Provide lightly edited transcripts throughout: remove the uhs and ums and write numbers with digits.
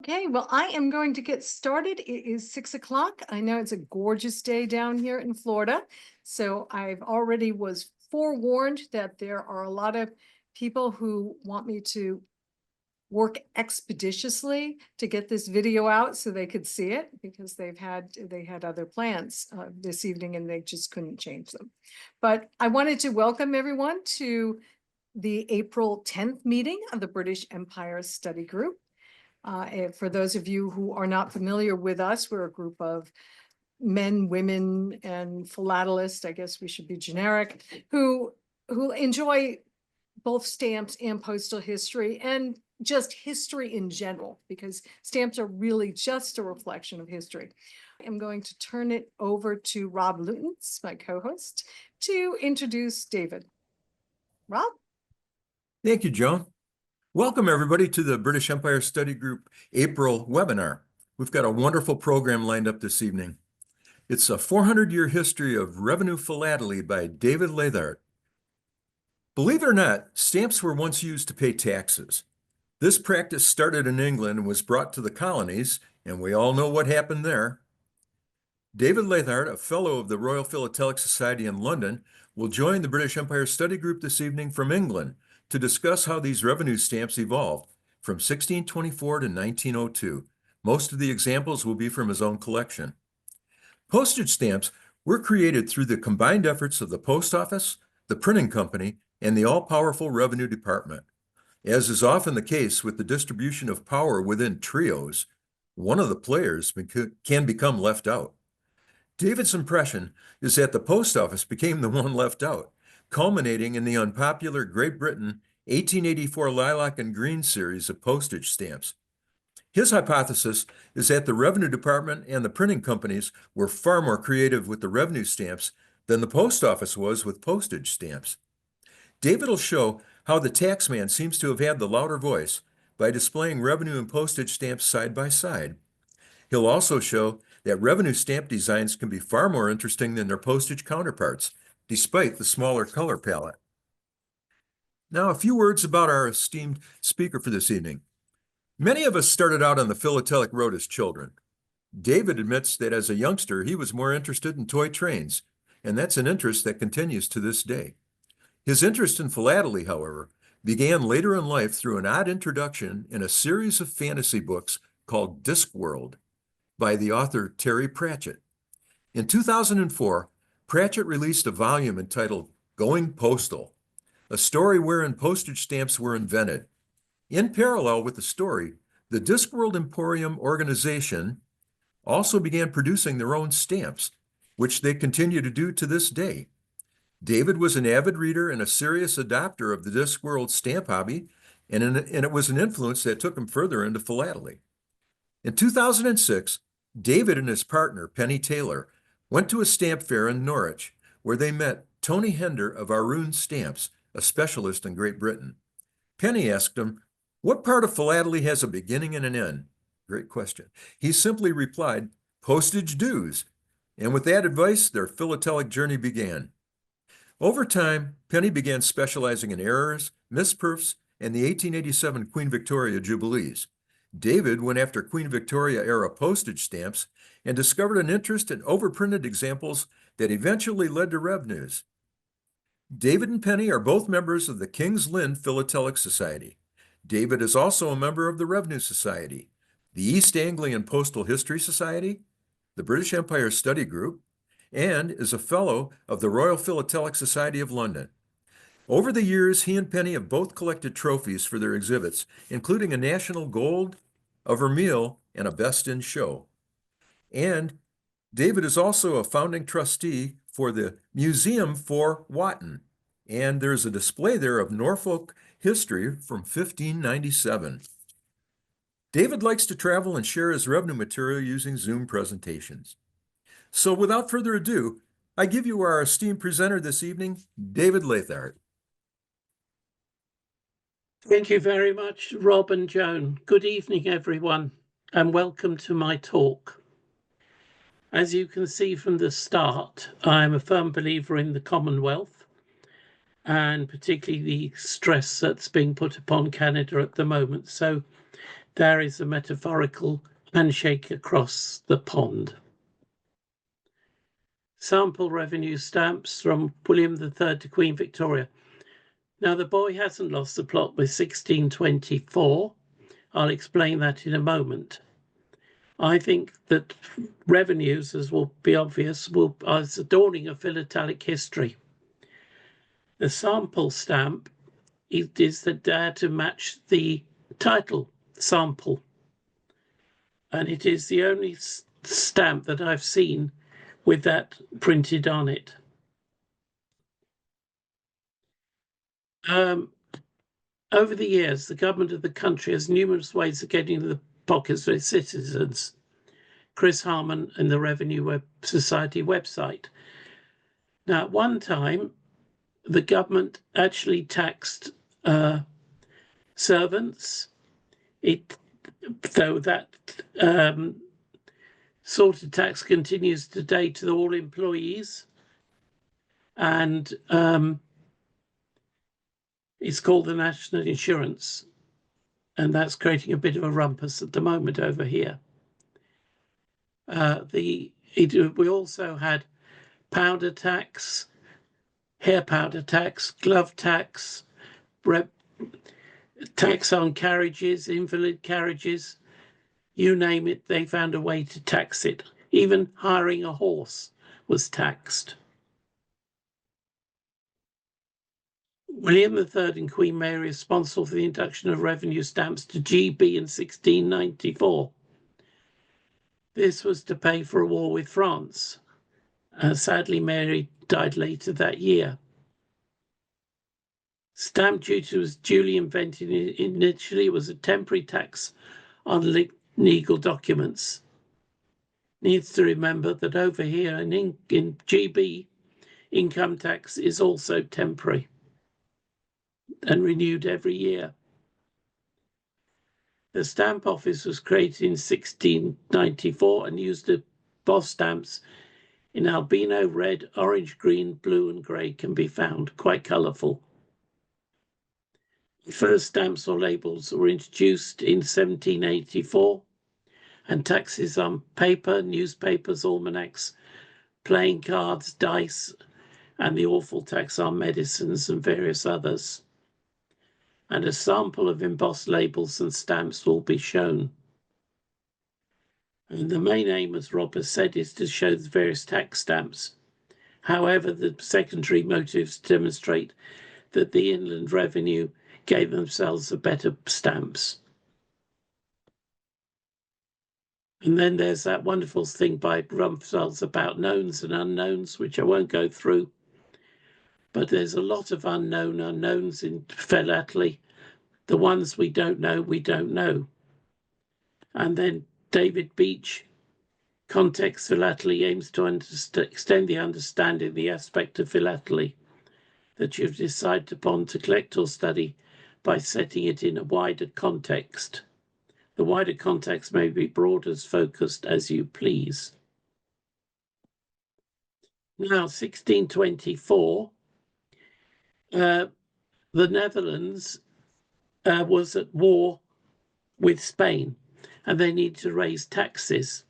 Okay, well, I am going to get started. It is 6 o'clock. I know it's a gorgeous day down here in Florida. So I've already was forewarned that there are a lot of people who want me to work expeditiously to get this video out so they could see it because they had other plans this evening and they just couldn't change them. But I wanted to welcome everyone to the April 10th meeting of the British Empire Study Group. For those of you who are not familiar with us, we're a group of men, women, and philatelists, I guess we should be generic, who enjoy both stamps and postal history and just history in general, because stamps are really just a reflection of history. I'm going to turn it over to Rob Lutens, my co-host, to introduce David. Rob? Thank you, Joan. Welcome, everybody, to the British Empire Study Group April webinar. We've got a wonderful program lined up this evening. It's a 400-year history of revenue philately by David Leathart. Believe it or not, stamps were once used to pay taxes. This practice started in England and was brought to the colonies, and we all know what happened there. David Leathart, a fellow of the Royal Philatelic Society in London, will join the British Empire Study Group this evening from England to discuss how these revenue stamps evolved from 1624 to 1902. Most of the examples will be from his own collection. Postage stamps were created through the combined efforts of the post office, the printing company, and the all-powerful revenue department. As is often the case with the distribution of power within trios, one of the players can become left out. David's impression is that the post office became the one left out, culminating in the unpopular Great Britain 1884 lilac and green series of postage stamps. His hypothesis is that the revenue department and the printing companies were far more creative with the revenue stamps than the post office was with postage stamps. David will show how the taxman seems to have had the louder voice by displaying revenue and postage stamps side by side. He'll also show that revenue stamp designs can be far more interesting than their postage counterparts, despite the smaller color palette. Now, a few words about our esteemed speaker for this evening. Many of us started out on the philatelic road as children. David admits that as a youngster, he was more interested in toy trains, and that's an interest that continues to this day. His interest in philately, however, began later in life through an odd introduction in a series of fantasy books called Discworld by the author Terry Pratchett. In 2004, Pratchett released a volume entitled Going Postal, a story wherein postage stamps were invented. In parallel with the story, the Discworld Emporium organization also began producing their own stamps, which they continue to do to this day. David was an avid reader and a serious adopter of the Discworld stamp hobby, and it was an influence that took him further into philately. In 2006, David and his partner, Penny Taylor, went to a stamp fair in Norwich, where they met Tony Hender of Aroon Stamps, a specialist in Great Britain. Penny asked him, "What part of philately has a beginning and an end?" Great question. He simply replied, "Postage dues." And with that advice, their philatelic journey began. Over time, Penny began specializing in errors, misperfs, and the 1887 Queen Victoria Jubilees. David went after Queen Victoria-era postage stamps and discovered an interest in overprinted examples that eventually led to revenues. David and Penny are both members of the King's Lynn Philatelic Society. David is also a member of the Revenue Society, the East Anglian Postal History Society, the British Empire Study Group, and is a fellow of the Royal Philatelic Society of London. Over the years, he and Penny have both collected trophies for their exhibits, including a national gold, a vermeil, and a best in show. And David is also a founding trustee for the Museum for Wotton, and there's a display there of Norfolk history from 1597. David likes to travel and share his revenue material using Zoom presentations. So without further ado, I give you our esteemed presenter this evening, David Leathart. Thank you very much, Rob and Joan. Good evening, everyone, and welcome to my talk. As you can see from the start, I am a firm believer in the Commonwealth, and particularly the stress that's being put upon Canada at the moment. So there is a metaphorical handshake across the pond. Sample revenue stamps from William III to Queen Victoria. Now, the boy hasn't lost the plot with 1624. I'll explain that in a moment. I think that revenues, as will be obvious, are the dawning of philatelic history. The sample stamp is there to match the title, sample. And it is the only stamp that I've seen with that printed on it. Over the years, the government of the country has numerous ways of getting into the pockets of its citizens. Chris Harmon and the Revenue Society website. Now, at one time, the government actually taxed servants. Though that sort of tax continues today to all employees, and it's called the National Insurance, and that's creating a bit of a rumpus at the moment over here. We also had powder tax, hair powder tax, glove tax, tax on carriages, invalid carriages, you name it, they found a way to tax it. Even hiring a horse was taxed. William III and Queen Mary are responsible for the introduction of revenue stamps to GB in 1694. This was to pay for a war with France. Sadly, Mary died later that year. Stamp duty was duly invented. Initially, it was a temporary tax on legal documents. Needs to remember that over here in GB, income tax is also temporary and renewed every year. The Stamp Office was created in 1694 and used to emboss stamps in albino, red, orange, green, blue, and grey can be found, quite colourful. The first stamps or labels were introduced in 1784, and taxes on paper, newspapers, almanacs, playing cards, dice, and the awful tax on medicines and various others. And a sample of embossed labels and stamps will be shown. And the main aim, as Rob has said, is to show the various tax stamps. However, the secondary motives demonstrate that the Inland Revenue gave themselves the better stamps. And then there's that wonderful thing by Rumsfeld's about knowns and unknowns, which I won't go through. But there's a lot of unknowns in Philately. The ones we don't know, we don't know. And then David Beach, context Philately aims to extend the understanding of the aspect of Philately that you've decided upon to collect or study by setting it in a wider context. The wider context may be broad as focused as you please. Now, 1624, the Netherlands was at war with Spain, and they needed to raise taxes.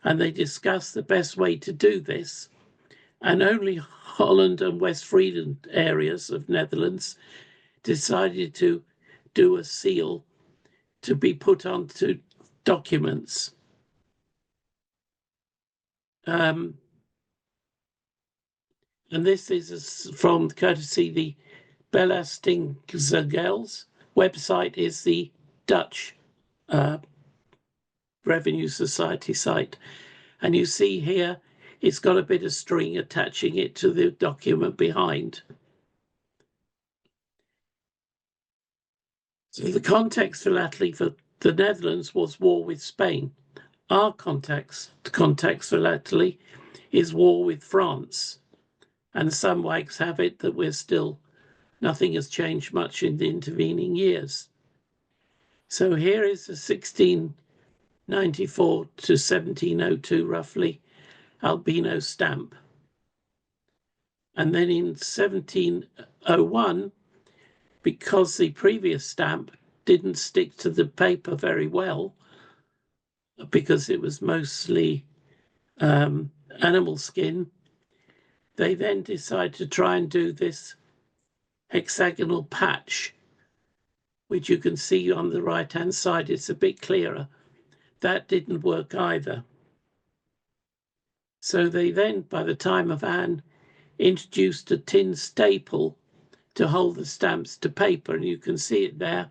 And they discussed the best way to do this. And only Holland and West Friesland areas of Netherlands decided to do a seal to be put onto documents. And this is from courtesy the Belastingzagel's website is the Dutch Revenue Society site. And you see here, it's got a bit of string attaching it to the document behind. So the context Philately for the Netherlands was war with Spain. Our context Philately is war with France. And some wags have it that nothing has changed much in the intervening years. So here is the 1694 to 1702, roughly, albino stamp. And then in 1701, because the previous stamp didn't stick to the paper very well because it was mostly animal skin. They then decided to try and do this hexagonal patch, which you can see on the right-hand side. It's a bit clearer. That didn't work either. So they then, by the time of Anne, introduced a tin staple to hold the stamps to paper, and you can see it there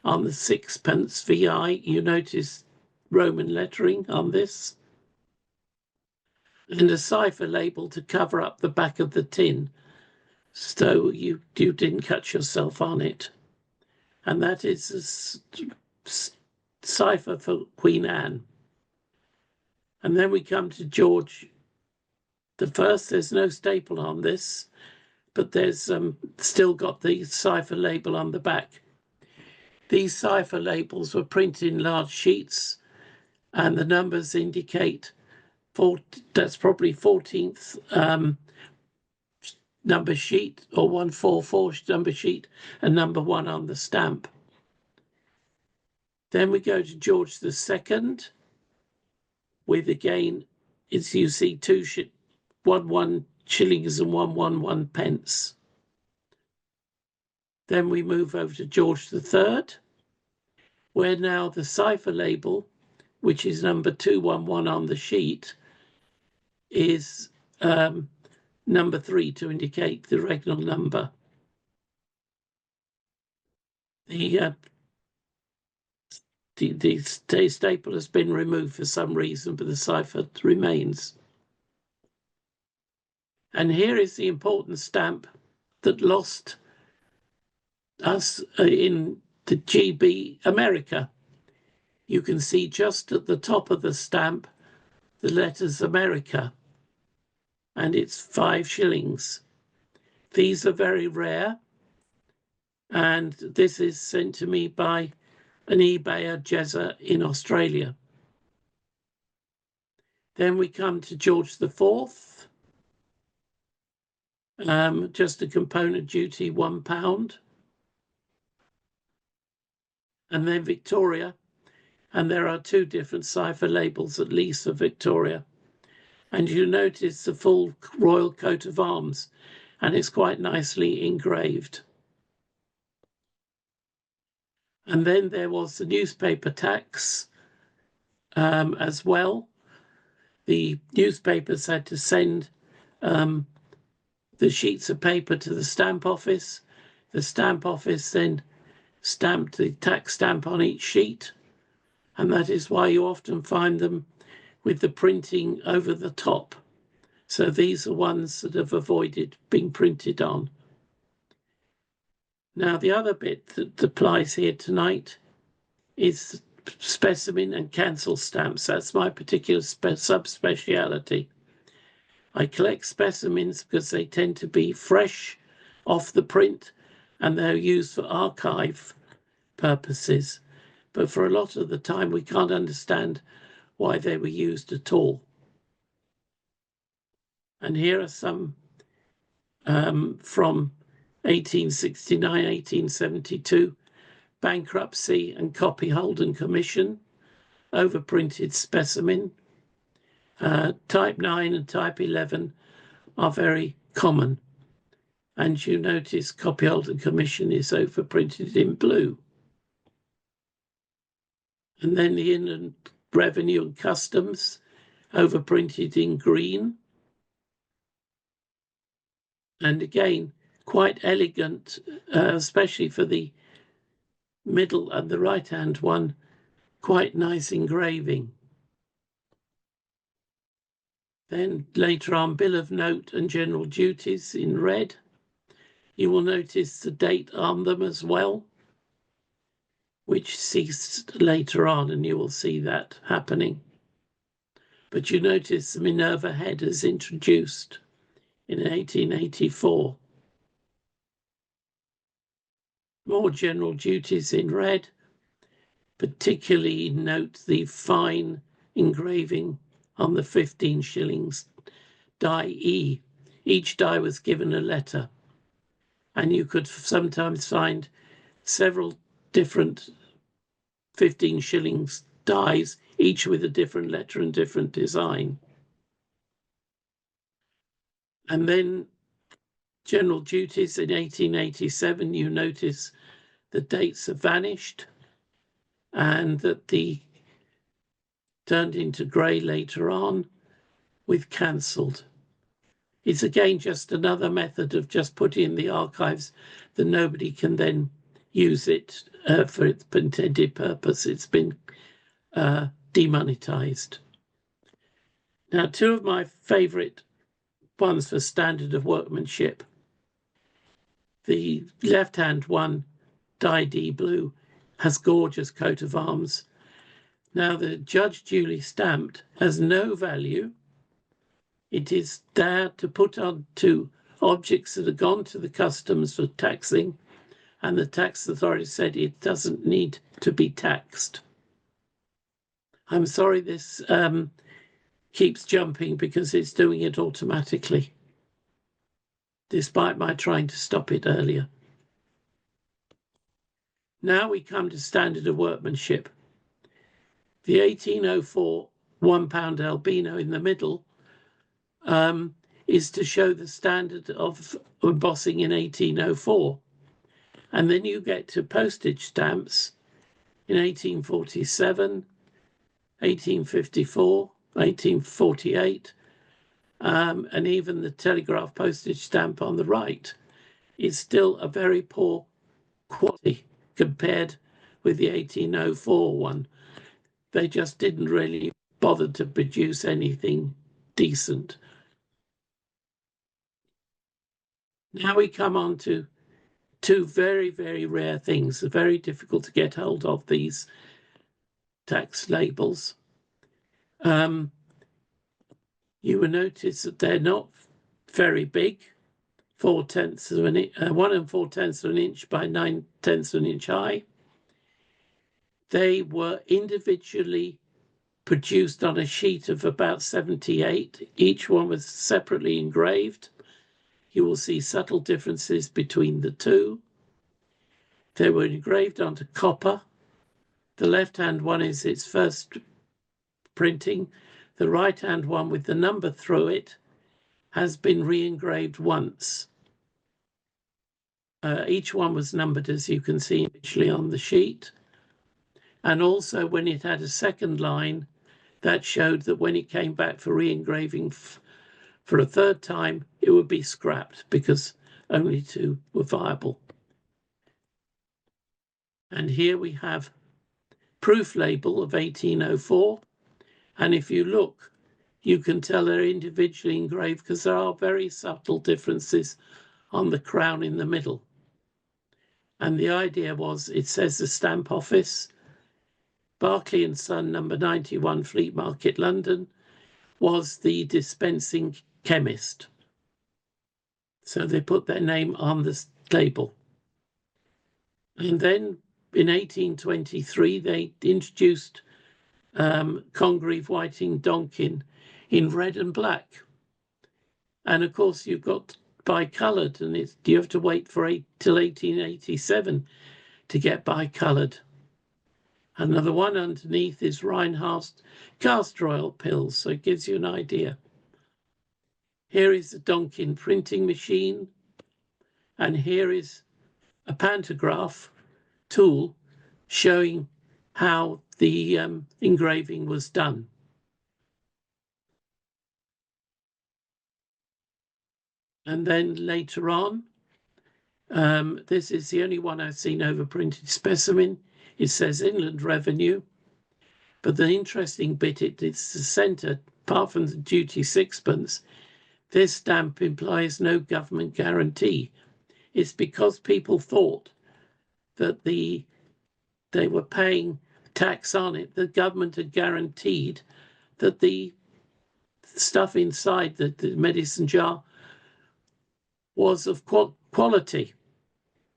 on the sixpence VI. You notice Roman lettering on this, and a cipher label to cover up the back of the tin so you didn't cut yourself on it. And that is a cipher for Queen Anne. And then we come to George the First. There's no staple on this, but there's still got the cipher label on the back. These cipher labels were printed in large sheets, and the numbers indicate that's probably 14th number sheet, or 144 number sheet, and number 1 on the stamp. Then we go to George II, with again, as you see, 1 shillings and 1 pence. Then we move over to George III, where now the cipher label, which is number 211 on the sheet, is number 3 to indicate the regnal number. The staple has been removed for some reason, but the cipher remains. And here is the important stamp that lost us in the GB America. You can see just at the top of the stamp the letters America, and it's 5 shillings. These are very rare, and this is sent to me by an eBayer Jezza in Australia. Then we come to George IV, just a component duty, £1. And then Victoria, and there are 2 different cipher labels at least for Victoria. And you notice the full royal coat of arms, and it's quite nicely engraved. And then there was the newspaper tax as well. The newspapers had to send the sheets of paper to the stamp office. The stamp office then stamped the tax stamp on each sheet, and that is why you often find them with the printing over the top. So these are ones that have avoided being printed on. Now, the other bit that applies here tonight is specimen and cancel stamps. That's my particular subspeciality. I collect specimens because they tend to be fresh off the print, and they're used for archive purposes. But for a lot of the time, we can't understand why they were used at all. And here are some from 1869, 1872, Bankruptcy and Copyhold Commission, overprinted specimen. Type 9 and type 11 are very common. And you notice Copyhold Commission is overprinted in blue. And then the Inland Revenue and Customs, overprinted in green. And again, quite elegant, especially for the middle and the right-hand one, quite nice engraving. Then later on, Bill of Note and General Duties in red. You will notice the date on them as well, which ceased later on, and you will see that happening. But you notice the Minerva head is introduced in 1884. More general duties in red, particularly note the fine engraving on the 15 shillings die E. Each die was given a letter, and you could sometimes find several different 15 shillings dies, each with a different letter and different design. And then general duties in 1887, you notice the dates have vanished and that the turned into grey later on with cancelled. It's again just another method of just putting in the archives that nobody can then use it for its intended purpose. It's been demonetized. Now, two of my favourite ones for standard of workmanship. The left-hand one, dyed blue, has gorgeous coat of arms. Now, the judge duly stamped has no value. It is there to put on to objects that have gone to the customs for taxing, and the tax authority said it doesn't need to be taxed. I'm sorry this keeps jumping because it's doing it automatically, despite my trying to stop it earlier. Now we come to standard of workmanship. The 1804 £1 albino in the middle is to show the standard of embossing in 1804. And then you get to postage stamps in 1847, 1854, 1848, and even the telegraph postage stamp on the right is still a very poor quality compared with the 1804 one. They just didn't really bother to produce anything decent. Now we come on to two very, very rare things. They're very difficult to get hold of, these tax labels. You will notice that they're not very big, 4/10 of an inch, 1 4/10 of an inch by 9/10 of an inch high. They were individually produced on a sheet of about 78. Each one was separately engraved. You will see subtle differences between the two. They were engraved onto copper. The left-hand one is its first printing. The right-hand one with the number through it has been re-engraved once. Each one was numbered, as you can see initially on the sheet. And also when it had a second line, that showed that when it came back for re-engraving for a third time, it would be scrapped because only two were viable. And here we have proof label of 1804. And if you look, you can tell they're individually engraved because there are very subtle differences on the crown in the middle. And the idea was, it says the stamp office, Barclay and Son, number 91, Fleet Market, London, was the dispensing chemist. So they put their name on the label. And then in 1823, they introduced Congreve, Whiting, Donkin in red and black. And of course, you've got bicoloured, and you have to wait till 1887 to get bicoloured. Another one underneath is Reinhardt castor oil pills, so it gives you an idea. Here is the Donkin printing machine, and here is a pantograph tool showing how the engraving was done. And then later on, this is the only one I've seen overprinted specimen. It says Inland Revenue, but the interesting bit, it's the centre, apart from the duty sixpence, this stamp implies no government guarantee. It's because people thought that they were paying tax on it, the government had guaranteed that the stuff inside the medicine jar was of quality.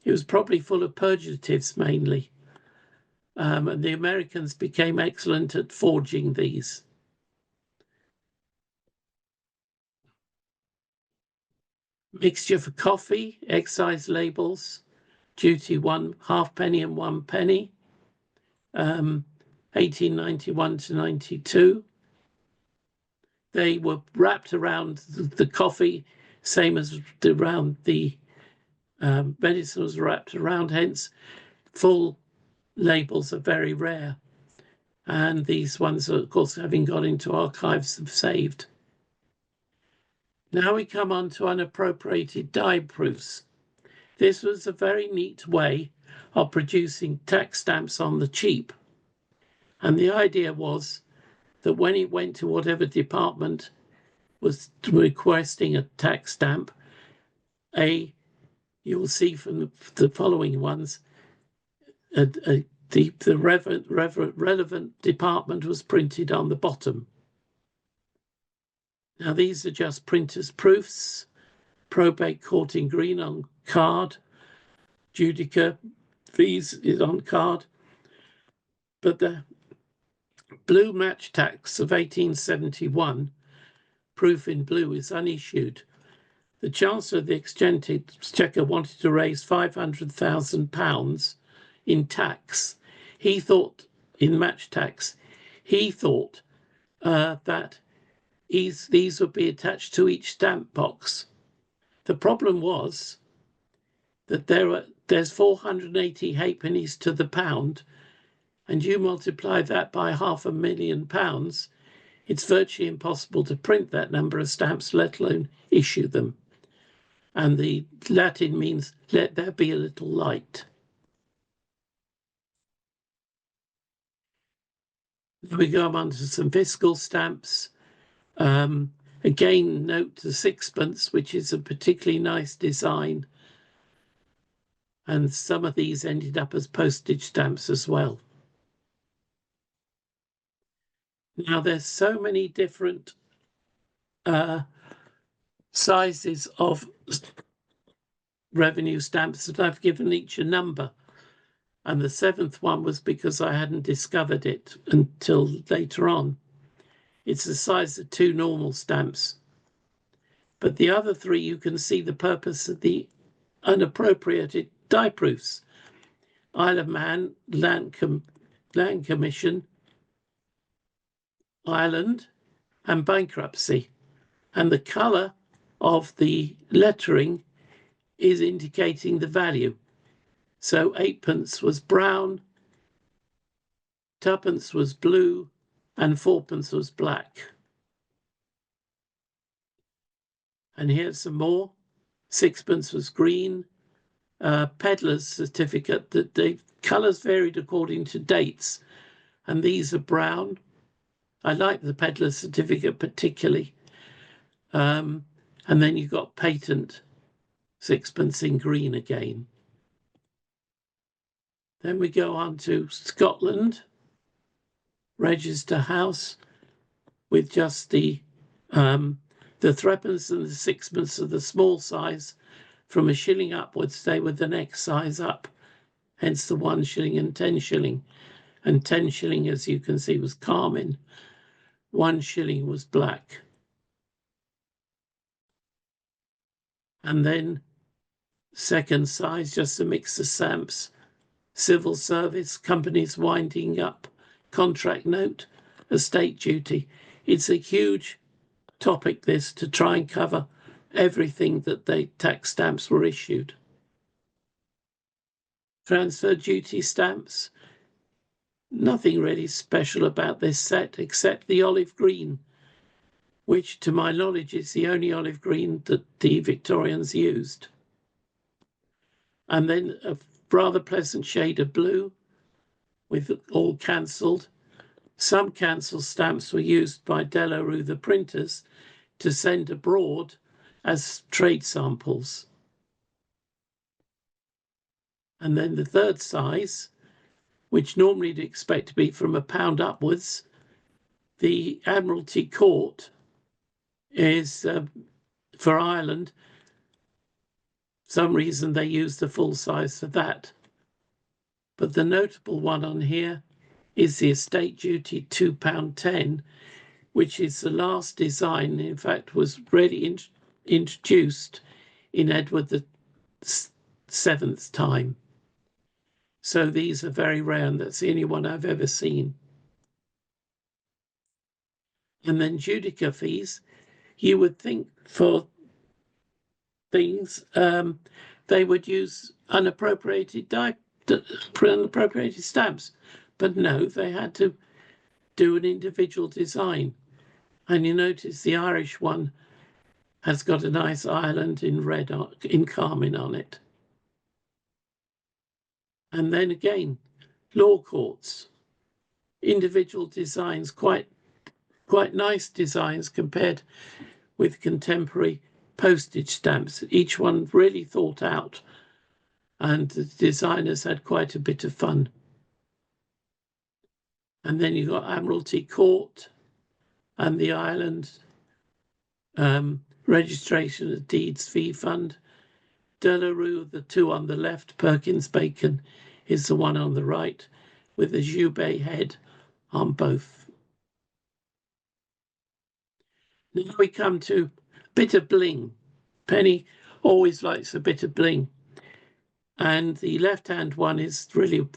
It was probably full of purgatives mainly. And the Americans became excellent at forging these. Mixture for coffee, excise labels, duty 1 halfpenny and 1 penny, 1891 to 92. They were wrapped around the coffee, same as around the medicine was wrapped around, hence full labels are very rare. And these ones, of course, having gone into archives, have saved. Now we come on to unappropriated die proofs. This was a very neat way of producing tax stamps on the cheap. And the idea was that when it went to whatever department was requesting a tax stamp, you'll see from the following ones, the relevant department was printed on the bottom. Now these are just printer's proofs. Probate court in green on card. Judica fees is on card. But the blue match tax of 1871, proof in blue, is unissued. The Chancellor of the Exchequer wanted to raise £500,000 in tax. He thought, in match tax, he thought that these would be attached to each stamp box. The problem was that there's 480 halfpennies to the pound, and you multiply that by £500,000, it's virtually impossible to print that number of stamps, let alone issue them. And the Latin means, let there be a little light. We go on to some fiscal stamps. Again, note the sixpence, which is a particularly nice design. And some of these ended up as postage stamps as well. Now, there's so many different sizes of revenue stamps that I've given each a number. And the seventh one was because I hadn't discovered it until later on. It's the size of 2 normal stamps. But the other 3, you can see the purpose of the unappropriated die proofs. Isle of Man, Land Commission, Ireland, and bankruptcy. And the colour of the lettering is indicating the value. So 8pence was brown, 2pence was blue, and 4pence was black. And here's some more. 6pence was green. Peddler's certificate, that the colours varied according to dates. And these are brown. I like the peddler's certificate particularly. And then you've got patent, 6pence in green again. Then we go on to Scotland, Register House, with just the 3pence and the 6pence of the small size. From a shilling upwards, they were the next size up, hence the 1 shilling and 10 shilling. And 10 shilling, as you can see, was carmine. 1 shilling was black. And then second size, just a mix of stamps. Civil service, companies winding up, contract note, estate duty. It's a huge topic, this, to try and cover everything that the tax stamps were issued. Transfer duty stamps. Nothing really special about this set except the olive green, which to my knowledge is the only olive green that the Victorians used. And then a rather pleasant shade of blue with all cancelled. Some cancelled stamps were used by De La Rue, the printers, to send abroad as trade samples. And then the third size, which normally you'd expect to be from £1 upwards, the Admiralty Court is for Ireland. Some reason they use the full size for that. But the notable one on here is the estate duty £2.10, which is the last design, in fact, was introduced in Edward VII's time. So these are very rare, and that's the only one I've ever seen. And then judica fees, you would think for things, they would use unappropriated stamps, but no, they had to do an individual design. And you notice the Irish one has got a nice island in red, in carmine on it. And then again, law courts, individual designs, quite nice designs compared with contemporary postage stamps. Each one really thought out, and the designers had quite a bit of fun. And then you've got Admiralty Court and the Ireland Registration of Deeds Fee Fund. De la Rue, the two on the left, Perkins Bacon is the one on the right, with the Jubei head on both. Now we come to a bit of bling. Penny always likes a bit of bling. And the left-hand one is really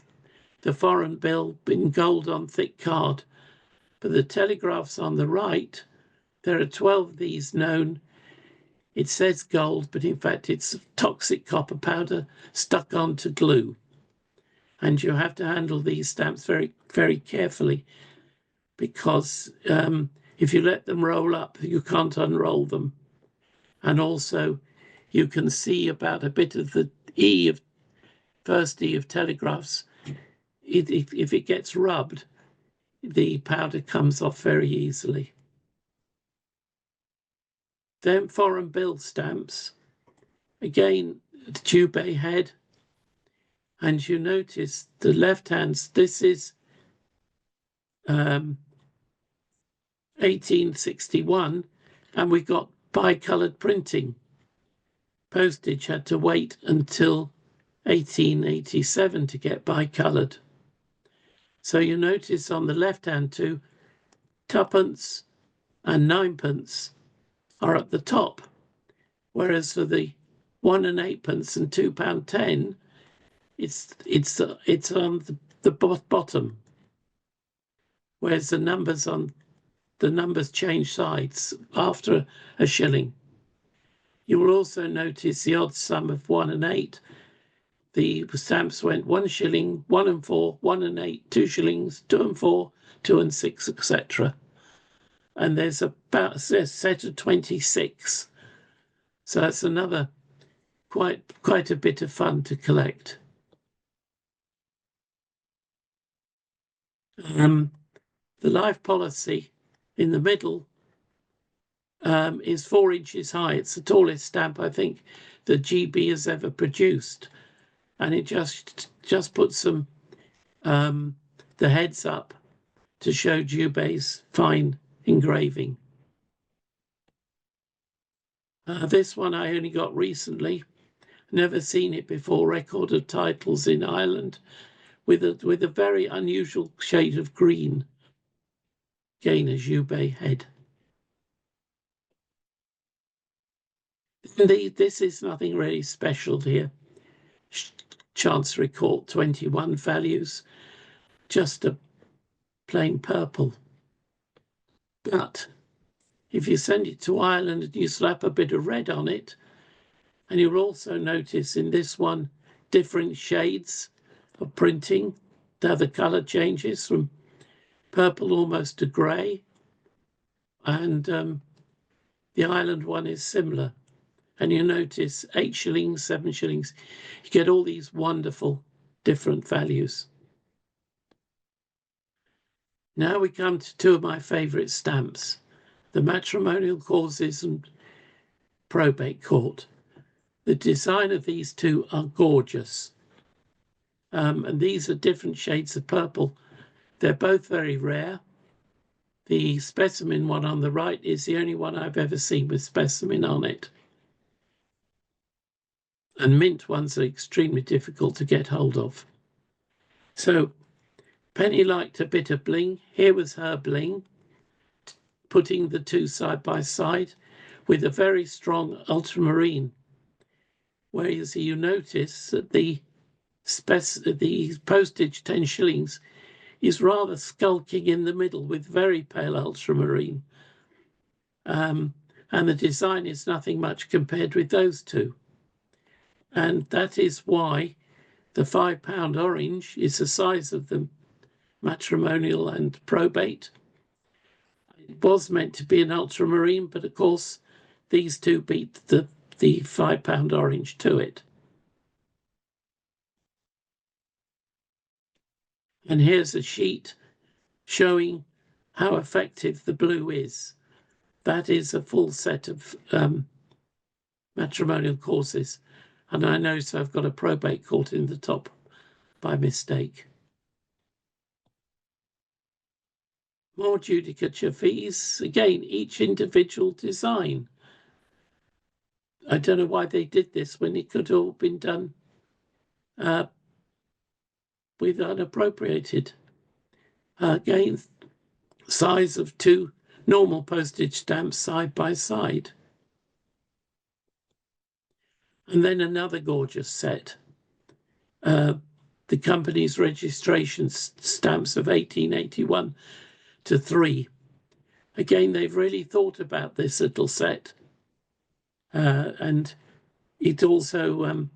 the foreign bill in gold on thick card. But the telegraphs on the right, there are 12 of these known. It says gold, but in fact it's toxic copper powder stuck onto glue. And you have to handle these stamps very, very carefully, because if you let them roll up, you can't unroll them. And also you can see about a bit of the first E of telegraphs. If it gets rubbed, the powder comes off very easily. Then foreign bill stamps, again, the Jubei head. And you notice the left hand, this is 1861, and we got bicolored printing. Postage had to wait until 1887 to get bicolored. So you notice on the left hand too, twopence and ninepence are at the top, whereas for the 1 and 8pence and £2.10, it's on the bottom, whereas the numbers change sides after a shilling. You will also notice the odd sum of 1 and 8. The stamps went 1 shilling, 1 and 4, 1 and 8, 2 shillings, 2 and 4, 2 and 6, etc. And there's about a set of 26. So that's another quite a bit of fun to collect. The life policy in the middle is 4 inches high. It's the tallest stamp I think that GB has ever produced, and it just puts some the heads up to show Jubei's fine engraving. This one I only got recently, never seen it before. Record of titles in Ireland, with a very unusual shade of green. Again, a Jubei head. This is nothing really special here. Chancery Court, 21 values, just a plain purple. But if you send it to Ireland and you slap a bit of red on it, and you'll also notice in this one different shades of printing, how the colour changes from purple almost to grey, and the Ireland one is similar. And you notice 8 shillings, 7 shillings, you get all these wonderful different values. Now we come to two of my favourite stamps, the matrimonial causes and probate court. The design of these two are gorgeous. And these are different shades of purple. They're both very rare. The specimen one on the right is the only one I've ever seen with specimen on it. And mint ones are extremely difficult to get hold of. So Penny liked a bit of bling. Here was her bling, putting the two side by side with a very strong ultramarine. Whereas you notice that the the postage 10 shillings is rather skulking in the middle with very pale ultramarine. And the design is nothing much compared with those two. And that is why the £5 orange is the size of the matrimonial and probate. It was meant to be an ultramarine, but of course these two beat the £5 orange to it. And here's a sheet showing how effective the blue is. That is a full set of matrimonial courses. And I notice I've got a probate court in the top by mistake. More judicature fees. Again, each individual design. I don't know why they did this when it could have all been done with unappropriated. Again, size of 2 normal postage stamps side by side. And then another gorgeous set. The company's registration stamps of 1881 to 3. Again, they've really thought about this little set. And it also,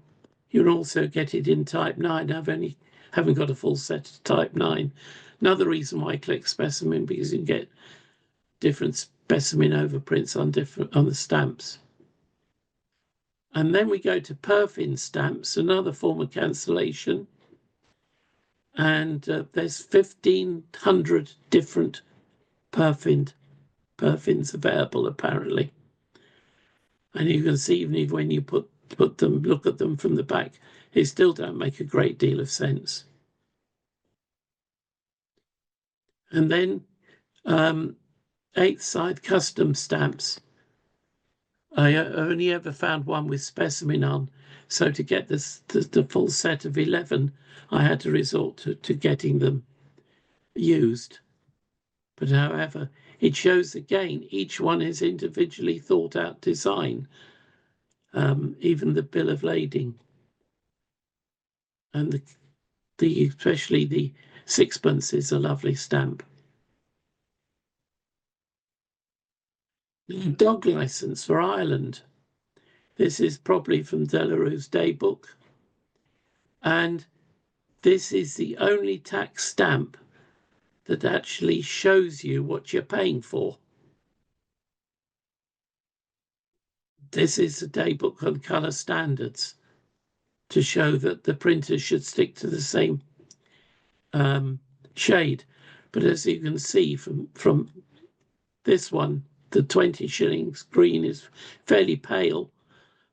you'll also get it in type 9. Haven't got a full set of type 9. Another reason why I click specimen, because you can get different specimen overprints on the stamps. And then we go to perfin stamps, another form of cancellation. And there's 1,500 different perfins available, apparently. And you can see even when you look at them from the back, they still don't make a great deal of sense. And then 8th side custom stamps. I only ever found one with specimen on, so to get the full set of 11, I had to resort to getting them used. But however, it shows again, each one is individually thought out design, even the bill of lading. And especially the sixpence is a lovely stamp. Dog license for Ireland. This is probably from Delarue's daybook. And this is the only tax stamp that actually shows you what you're paying for. This is a daybook on colour standards to show that the printers should stick to the same shade. But as you can see from this one, the 20 shillings green is fairly pale,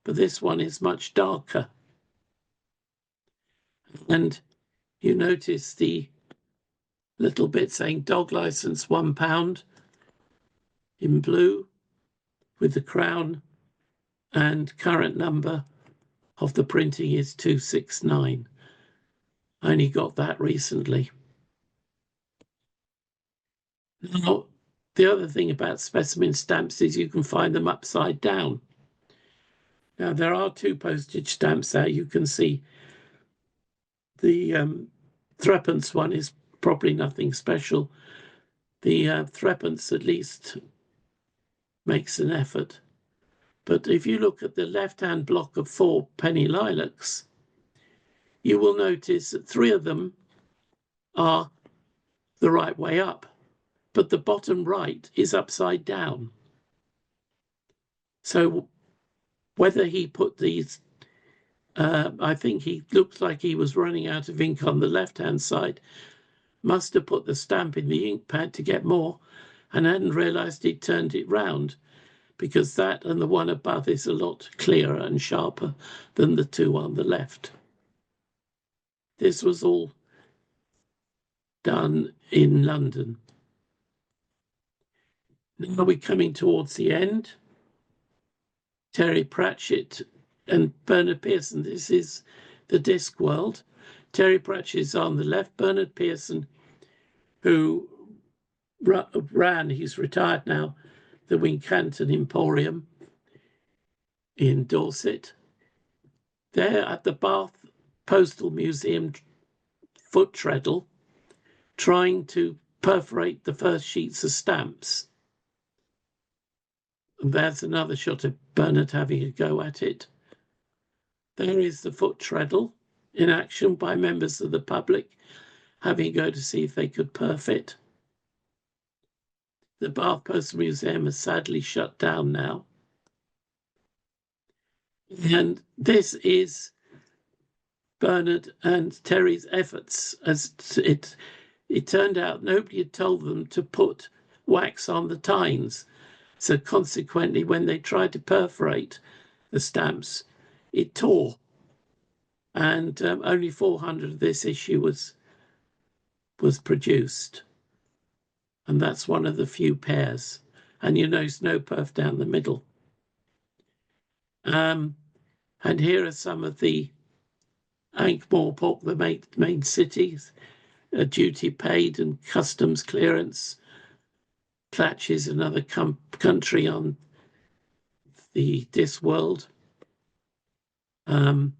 but this one is much darker. And you notice the little bit saying dog license £1 in blue with the crown, and current number of the printing is 269. I only got that recently. Now, the other thing about specimen stamps is you can find them upside down. Now, there are 2 postage stamps there. You can see the threepence one is probably nothing special. The threepence at least makes an effort. But if you look at the left-hand block of 4 penny lilacs, you will notice that 3 of them are the right way up, but the bottom right is upside down. So whether he put these, I think he looked like he was running out of ink on the left-hand side, must have put the stamp in the ink pad to get more and hadn't realised he'd turned it round, because that and the one above is a lot clearer and sharper than the 2 on the left. This was all done in London. Now we're coming towards the end. Terry Pratchett and Bernard Pearson. This is the Discworld. Terry Pratchett is on the left. Bernard Pearson, who ran, he's retired now, the Wincanton Emporium in Dorset. There at the Bath Postal Museum foot treadle trying to perforate the first sheets of stamps. And there's another shot of Bernard having a go at it. There is the foot treadle in action by members of the public having a go to see if they could perf it. The Bath Postal Museum is sadly shut down now. And this is Bernard and Terry's efforts. As it turned out, nobody had told them to put wax on the tines. So consequently, when they tried to perforate the stamps, it tore. And only 400 of this issue was produced. And that's one of the few pairs. And you know, no perf down the middle. And here are some of the Ankh-Morpork, the main cities, duty paid and customs clearance. Clatch is another country on the Discworld. And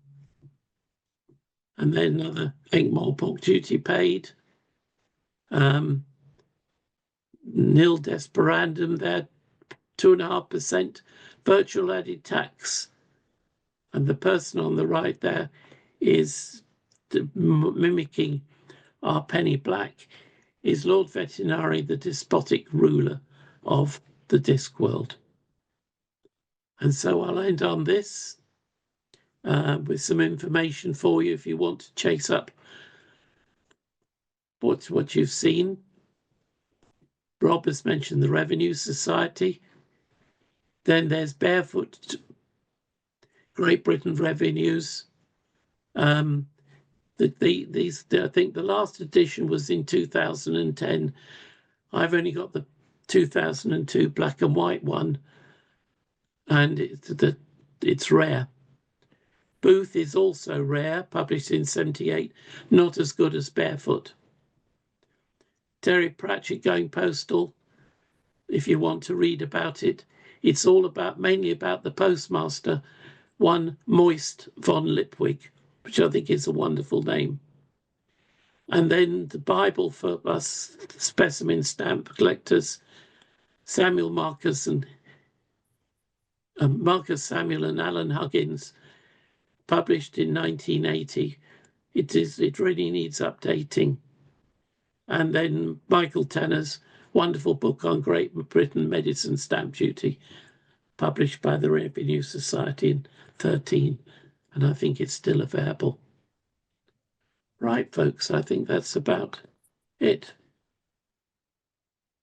then another Ankh-Morpork duty paid. Nil desperandum there, 2.5% virtual added tax. And the person on the right there is mimicking our penny black, is Lord Veterinary, the despotic ruler of the Discworld. And so I'll end on this with some information for you if you want to chase up what you've seen. Rob has mentioned the Revenue Society. Then there's Barefoot Great Britain Revenues. I think the last edition was in 2010. I've only got the 2002 black and white one, and it's rare. Booth is also rare, published in 78, not as good as Barefoot. Terry Pratchett Going Postal, if you want to read about it. It's all mainly about the postmaster, one Moist von Lipwig, which I think is a wonderful name. And then the Bible for us specimen stamp collectors, Samuel Marcus and Marcus Samuel and Alan Huggins, published in 1980. It really needs updating. And then Michael Tanner's wonderful book on Great Britain Medicine Stamp Duty, published by the Revenue Society in 13, and I think it's still available. Right, folks, I think that's about it.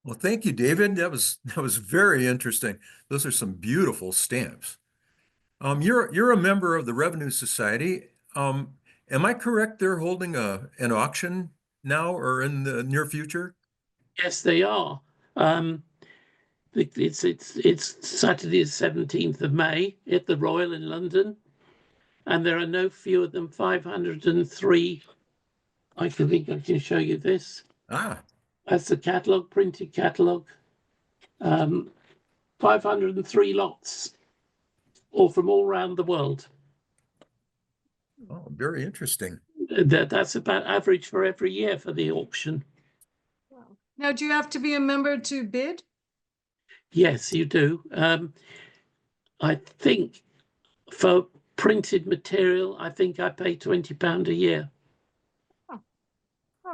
Well, thank you, David. That was very interesting. Those are some beautiful stamps. You're a member of the Revenue Society. Am I correct? They're holding an auction now or in the near future? Yes, they are. It's Saturday, the 17th of May at the Royal in London, and there are no fewer than 503. I think I can show you this. That's the catalogue, printed catalogue. 503 lots, all from all around the world. Oh, very interesting. That's about average for every year for the auction. Wow. Now, do you have to be a member to bid? Yes, you do. I think for printed material, I think I pay £20 a year. Oh.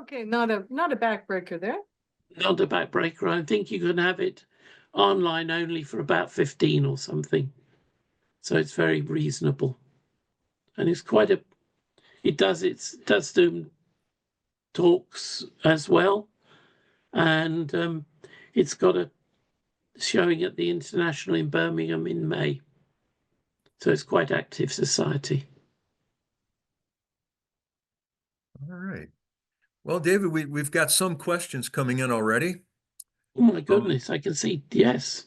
Okay, not a backbreaker there. Not a backbreaker. I think you can have it online only for about 15 or something. So it's very reasonable. And it's quite it does do talks as well. And it's got a showing at the International in Birmingham in May. So it's quite active society. All right. Well, David, we've got some questions coming in already. Oh my goodness, I can see, yes.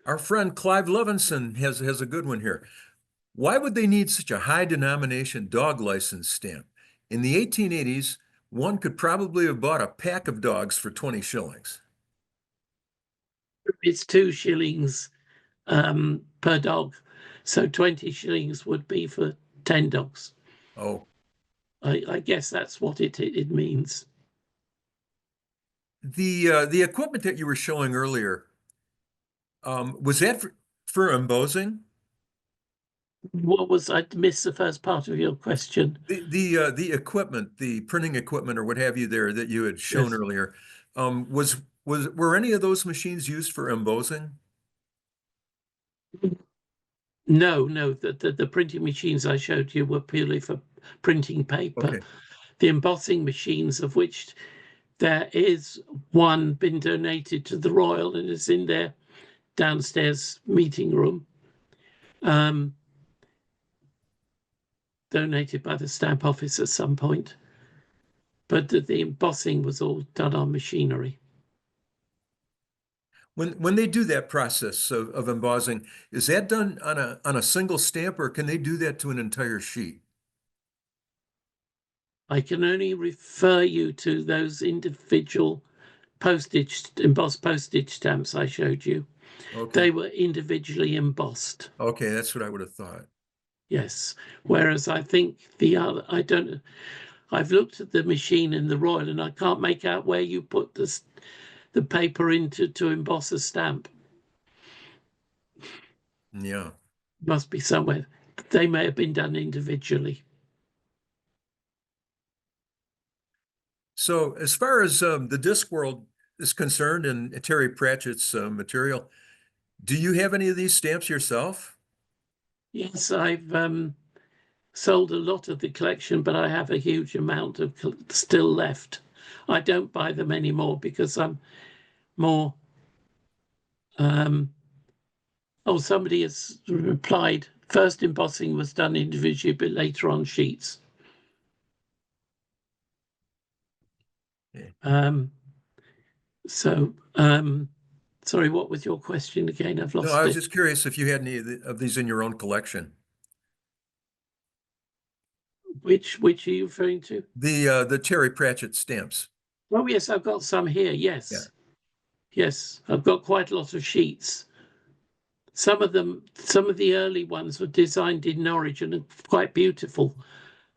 Our friend Clive Levinson has a good one here. Why would they need such a high denomination dog license stamp? In the 1880s, one could probably have bought a pack of dogs for 20 shillings. It's 2 shillings per dog. So 20 shillings would be for 10 dogs. Oh, I guess that's what it means. the equipment that you were showing earlier, was that for embossing? What was I missed the first part of your question? The equipment, the printing equipment or what have you there that you had shown Yes. earlier, were any of those machines used for embossing? No, no, the printing machines I showed you were purely for printing paper. Okay. The embossing machines, of which there is one been donated to the Royal and is in their downstairs meeting room, donated by the stamp office at some point. But the embossing was all done on machinery. When they do that process of embossing, is that done on a single stamp or can they do that to an entire sheet? I can only refer you to those individual embossed postage stamps I showed you. Okay. They were individually embossed. Okay, that's what I would have thought. Yes. Whereas I think the other, I don't, I've looked at the machine in the Royal and I can't make out where you put the paper into to emboss a stamp. Yeah. Must be somewhere. They may have been done individually. So as far as the Discworld is concerned and Terry Pratchett's material, do you have any of these stamps yourself? Yes, I've sold a lot of the collection, but I have a huge amount of still left. I don't buy them anymore because I'm more. Oh, somebody has replied. First embossing was done individually, but later on sheets. Okay. So, sorry, what was your question again? I've No, lost I was it. just curious if you had any of these in your own collection. Which are you referring to? The Terry Pratchett stamps. Oh, yes, I've got some here. Yes. Yeah. Yes, I've got quite a lot of sheets. Some of the early ones were designed in Norwich and are quite beautiful.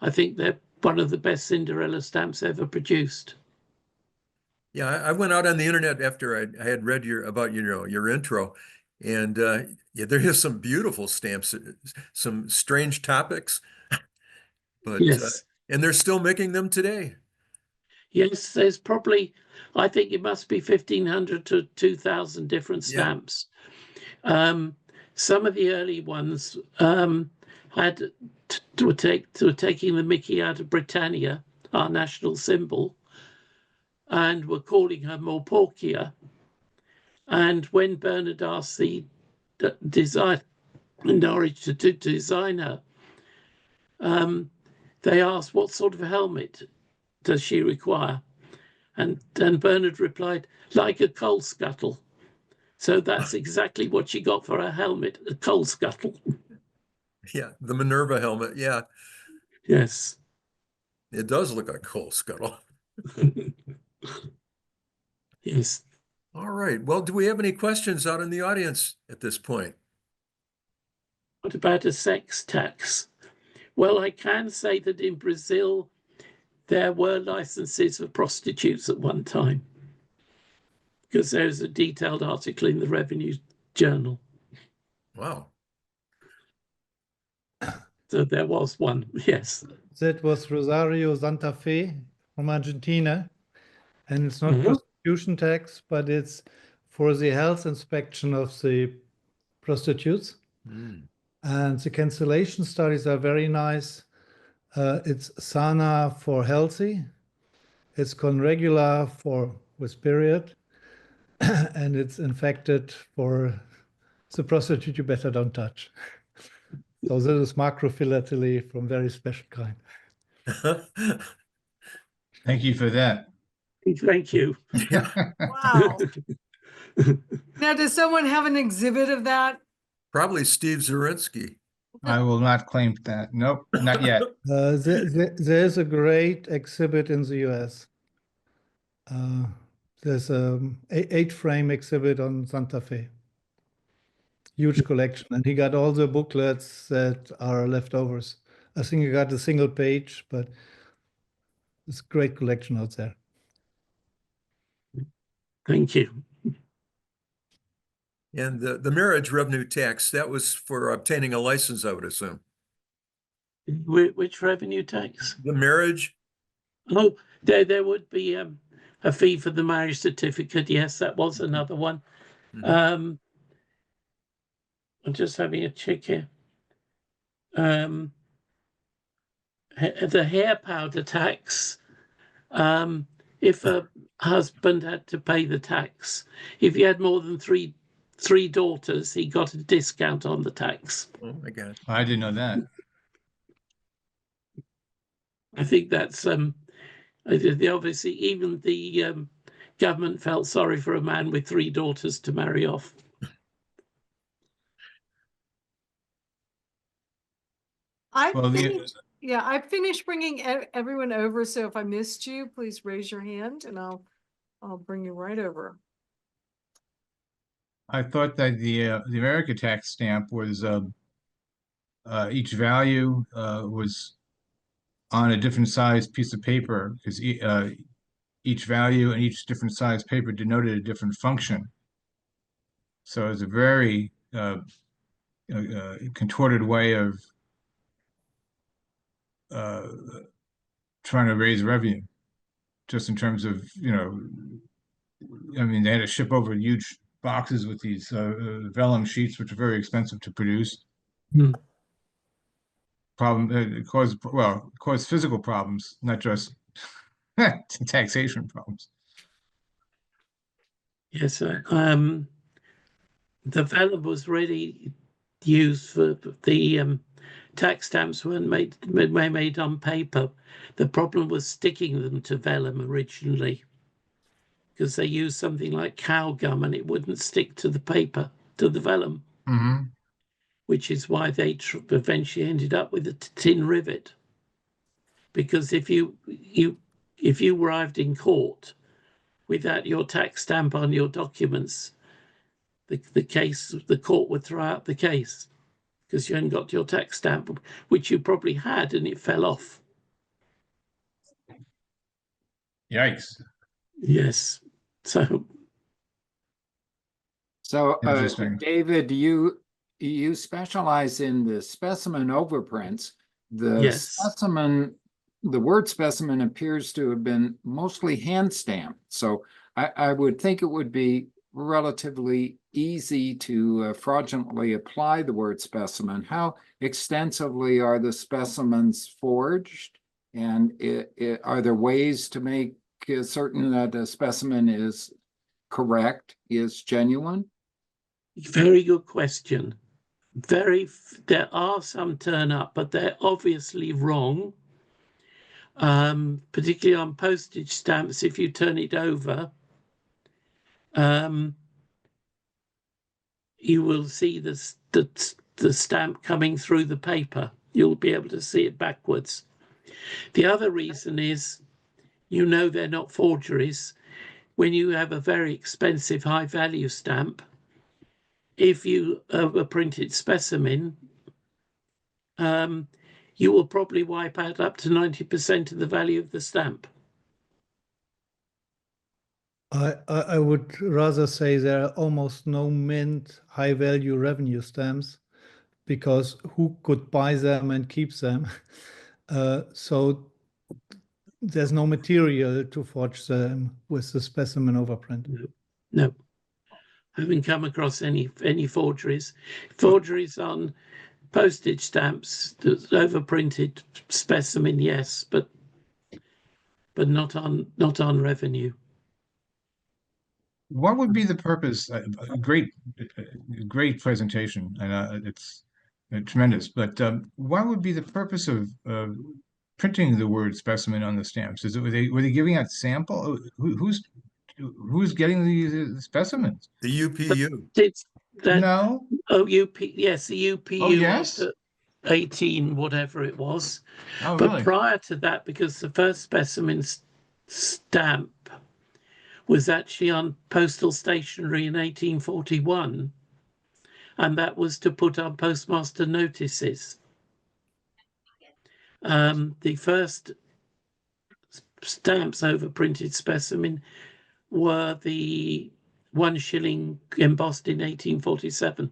I think they're one of the best Cinderella stamps ever produced. Yeah, I went out on the internet after I had read about your intro, and yeah, there is some beautiful stamps, some strange topics, but Yes. and they're still making them today. Yes, there's probably, I think it must be 1,500 to 2,000 different Yeah. stamps. Some of the early ones had were taking the Mickey out of Britannia, our national symbol, and were calling her Morporkia. And when Bernard asked the design Norwich to design her, they asked, what sort of helmet does she require? And Bernard replied, like a coal scuttle. So that's exactly what she got for her helmet, a coal scuttle. Yeah, the Minerva helmet. Yeah, Yes. it does look like a coal scuttle. Yes. All right. Well, do we have any questions out in the audience at this point? What about a sex tax? Well, I can say that in Brazil, there were licenses for prostitutes at one time, because there's a detailed article in the Revenue Journal. Wow. So there was one, yes. That was Rosario Santa Fe from Argentina. And it's not prostitution tax, but it's for the health inspection of the prostitutes. And the cancellation studies are very nice. It's sana for healthy. It's conregula for with period. And it's infected for the prostitute you better don't touch. So this is macrophilately from very special kind. Thank you for that. Thank you. Wow. Now, does someone have an exhibit of that? Probably Steve Zirinsky. I will not claim that. Nope, not yet. There's a great exhibit in the US. There's an 8-frame exhibit on Santa Fe. Huge collection. And he got all the booklets that are leftovers. I think I got a single page, but it's a great collection out there. Thank you. And the marriage revenue tax, that was for obtaining a license, I would assume. Which revenue tax? The marriage, Oh, there would be a fee for the marriage certificate. Yes, that was another one. Mhm. I'm just having a check here. The hair powder tax. If a husband had to pay the tax, if he had more than three daughters, he got a discount on the tax. Oh my God. I didn't know that. I think that's obviously even the government felt sorry for a man with 3 daughters to marry off. I Well, finished, yeah, I finished bringing everyone over. So if I missed you, please raise your hand and I'll bring you right over. I thought that the America tax stamp was each value was on a different size piece of paper because each value and each different size paper denoted a different function. So it's a very contorted way of trying to raise revenue, just in terms of, I mean, they had to ship over huge boxes with these vellum sheets, which are very expensive to produce. Hmm. It caused physical problems, not just taxation problems. Yes, the vellum was really used for the tax stamps when made on paper. The problem was sticking them to vellum originally, because they used something like cow gum and it wouldn't stick to the paper, to the vellum, Mm-hmm. which is why they eventually ended up with a tin rivet. Because if you arrived in court without your tax stamp on your documents, the court would throw out the case because you hadn't got your tax stamp, which you probably had, and it fell off. Yikes. Yes. So Interesting. David, you specialize in the specimen overprints. yes. The word specimen appears to have been mostly hand stamped. So I would think it would be relatively easy to fraudulently apply the word specimen. How extensively are the specimens forged? And are there ways to make certain that a specimen is correct, is genuine? Very good question. There are some turn up, but they're obviously wrong. Particularly on postage stamps, if you turn it over, you will see the stamp coming through the paper. You'll be able to see it backwards. The other reason is, they're not forgeries. When you have a very expensive high value stamp, if you have a printed specimen, you will probably wipe out up to 90% of the value of the stamp. I would rather say there are almost no mint high value revenue stamps because who could buy them and keep them? So there's no material to forge them with the specimen overprint. No. I haven't come across any forgeries. Forgeries on postage stamps, overprinted specimen, yes, but not on revenue. What would be the purpose? Great presentation, and it's tremendous. But what would be the purpose of printing the word specimen on the stamps? Were they giving out sample? Who's getting the specimens? The UPU. No. UP, yes, the UPU Oh, yes. after 18, whatever it was. Oh, But really? prior to that, because the first specimen stamp was actually on postal stationery in 1841, and that was to put on postmaster notices. The first stamps over printed specimen were the 1 shilling embossed in 1847.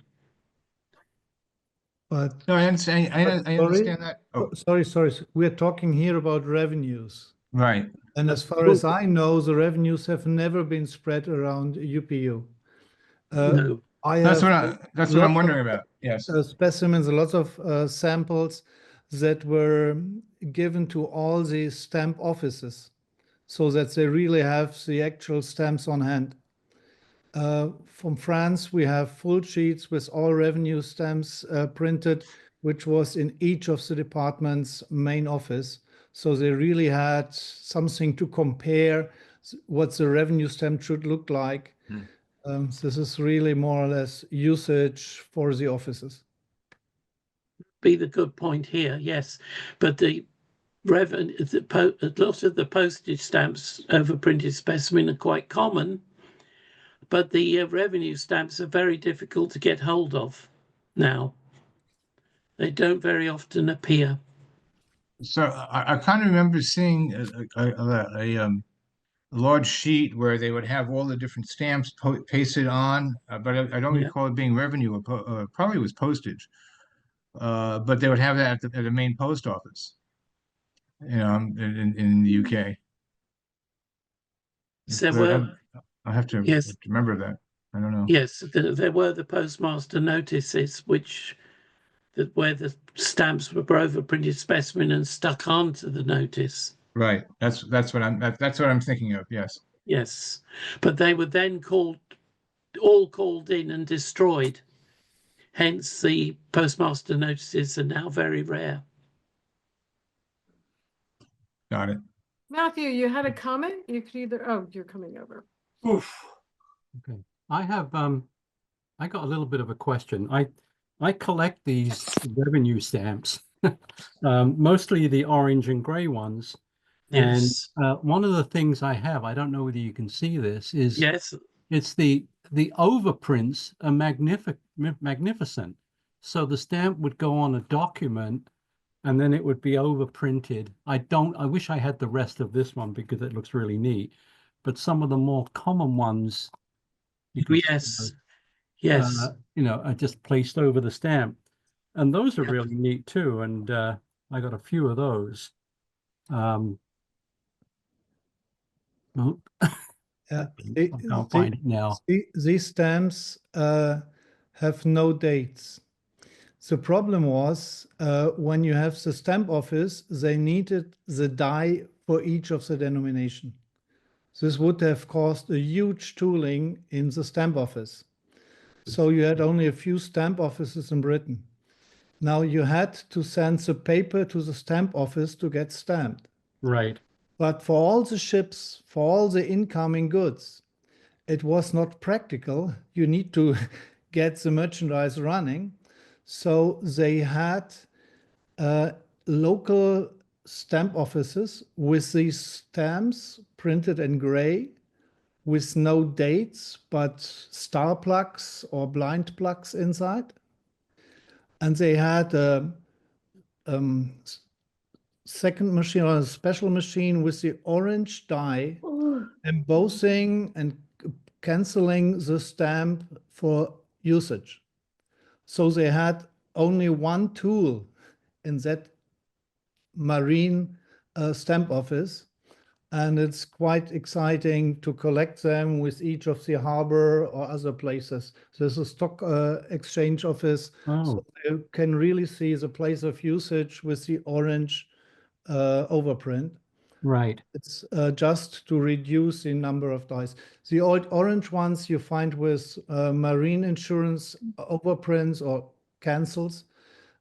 But No, I understand. I understand that. Oh, sorry. We're talking here about revenues. right. And as far as I know, the revenues have never been spread around UPU. No. I That's have what I'm wondering about. Yes. specimens, lots of samples that were given to all the stamp offices so that they really have the actual stamps on hand. From France, we have full sheets with all revenue stamps printed, which was in each of the department's main office. So they really had something to compare what the revenue stamp should look like. This is really more or less usage for the offices. Be the good point here, yes. But the revenue, a lot of the postage stamps over printed specimen are quite common, but the revenue stamps are very difficult to get hold of now. They don't very often appear. So I kind of remember seeing a large sheet where they would have all the different stamps pasted on, but I don't Yeah. recall it being revenue. Probably was postage, but they would have that at the main post office, in the UK. So I have to yes, remember that. I don't know. yes, there were the postmaster notices, where the stamps were over printed specimen and stuck onto the notice. Right. That's what I'm thinking of. Yes. Yes, but they were then all called in and destroyed. Hence, the postmaster notices are now very rare. Got it. Matthew, you had a comment? You could either, oh, you're coming over. Oof. Okay. I got a little bit of a question. I collect these revenue stamps, mostly the orange and gray ones. Yes. And one of the things I have, I don't know whether you can see this, is Yes. it's the overprints are magnificent. So the stamp would go on a document and then it would be overprinted. I wish I had the rest of this one because it looks really neat. But some of the more common ones, you can see, Yes. are just placed over the stamp. And those are really neat too. And I got a few of those. Oh, Yeah, I'll find it now. these stamps have no dates. The problem was when you have the stamp office, they needed the die for each of the denomination. This would have caused a huge tooling in the stamp office. So you had only a few stamp offices in Britain. Now you had to send the paper to the stamp office to get stamped. Right. But for all the ships, for all the incoming goods, it was not practical. You need to get the merchandise running. So they had local stamp offices with these stamps printed in gray with no dates, but star plugs or blind plugs inside. And they had a second machine or a special machine with the orange dye embossing and canceling the stamp for usage. So they had only one tool in that marine stamp office. And it's quite exciting to collect them with each of the harbor or other places. There's a stock exchange office. So you can really see the place of usage with the orange overprint. Right. It's just to reduce the number of dies. The old orange ones you find with marine insurance overprints or cancels.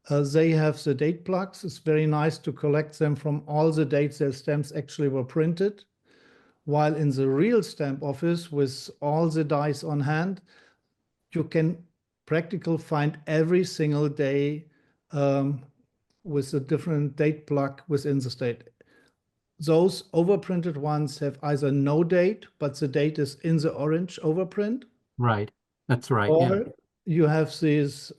They have the date plugs. It's very nice to collect them from all the dates their stamps actually were printed. While in the real stamp office with all the dies on hand, you can practically find every single day with a different date plug within the state. Those overprinted ones have either no date, but the date is in the orange overprint. Right. That's right. Or Yeah. you have these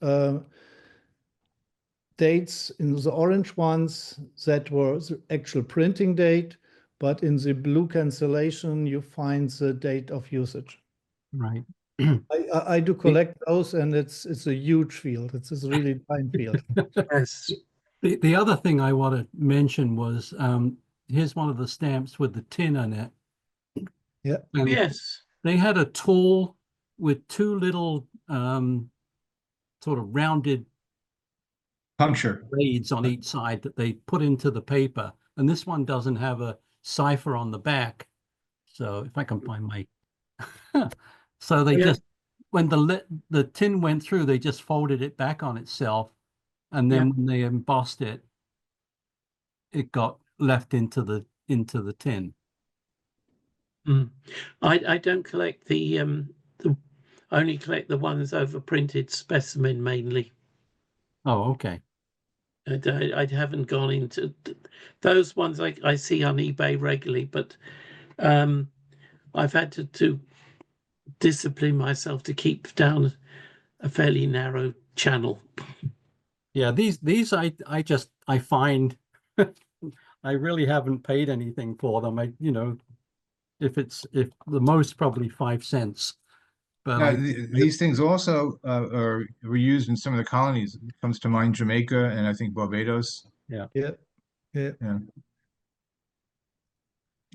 dates in the orange ones that were the actual printing date, but in the blue cancellation, you find the date of usage. Right. I do collect those, and it's a huge field. It's a really fine field. Yes. The other thing I want to mention was here's one of the stamps with the tin on it. Yeah. And Yes. they had a tool with two little sort of rounded Puncture. blades on each side that they put into the paper. And this one doesn't have a cipher on the back. So if I can find my so they Yeah. just when the tin went through, they just folded it back on itself. And then when they embossed it, it got left into the tin. Mm. I don't collect the I only collect the ones over printed specimen mainly. Oh, okay. I haven't gone into those ones I see on eBay regularly, but I've had to discipline myself to keep down a fairly narrow channel. Yeah, these I find I really haven't paid anything for them. If the most probably 5 cents. But These things also were used in some of the colonies. It comes to mind Jamaica and I think Barbados. yeah. Yeah. Yeah.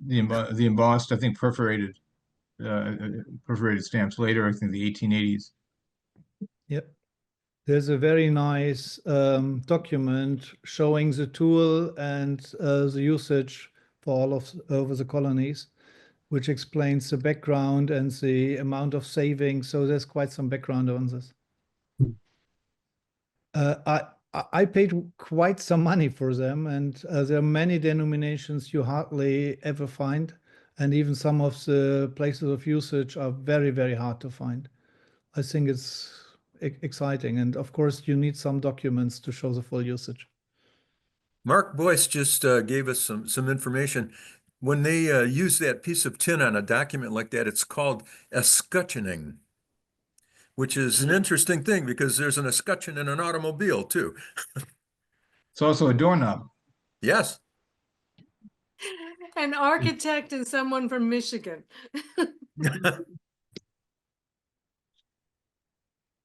The embossed, I think perforated stamps later, I think the 1880s. Yep. There's a very nice document showing the tool and the usage for all of over the colonies, which explains the background and the amount of savings. So there's quite some background on this. I paid quite some money for them, and there are many denominations you hardly ever find, and even some of the places of usage are very, very hard to find. I think it's exciting, and of course you need some documents to show the full usage. Mark Boyce just gave us some information. When they use that piece of tin on a document like that, it's called escutcheoning, which is an interesting thing because there's an escutcheon in an automobile too. It's also a doorknob. Yes. An architect and someone from Michigan.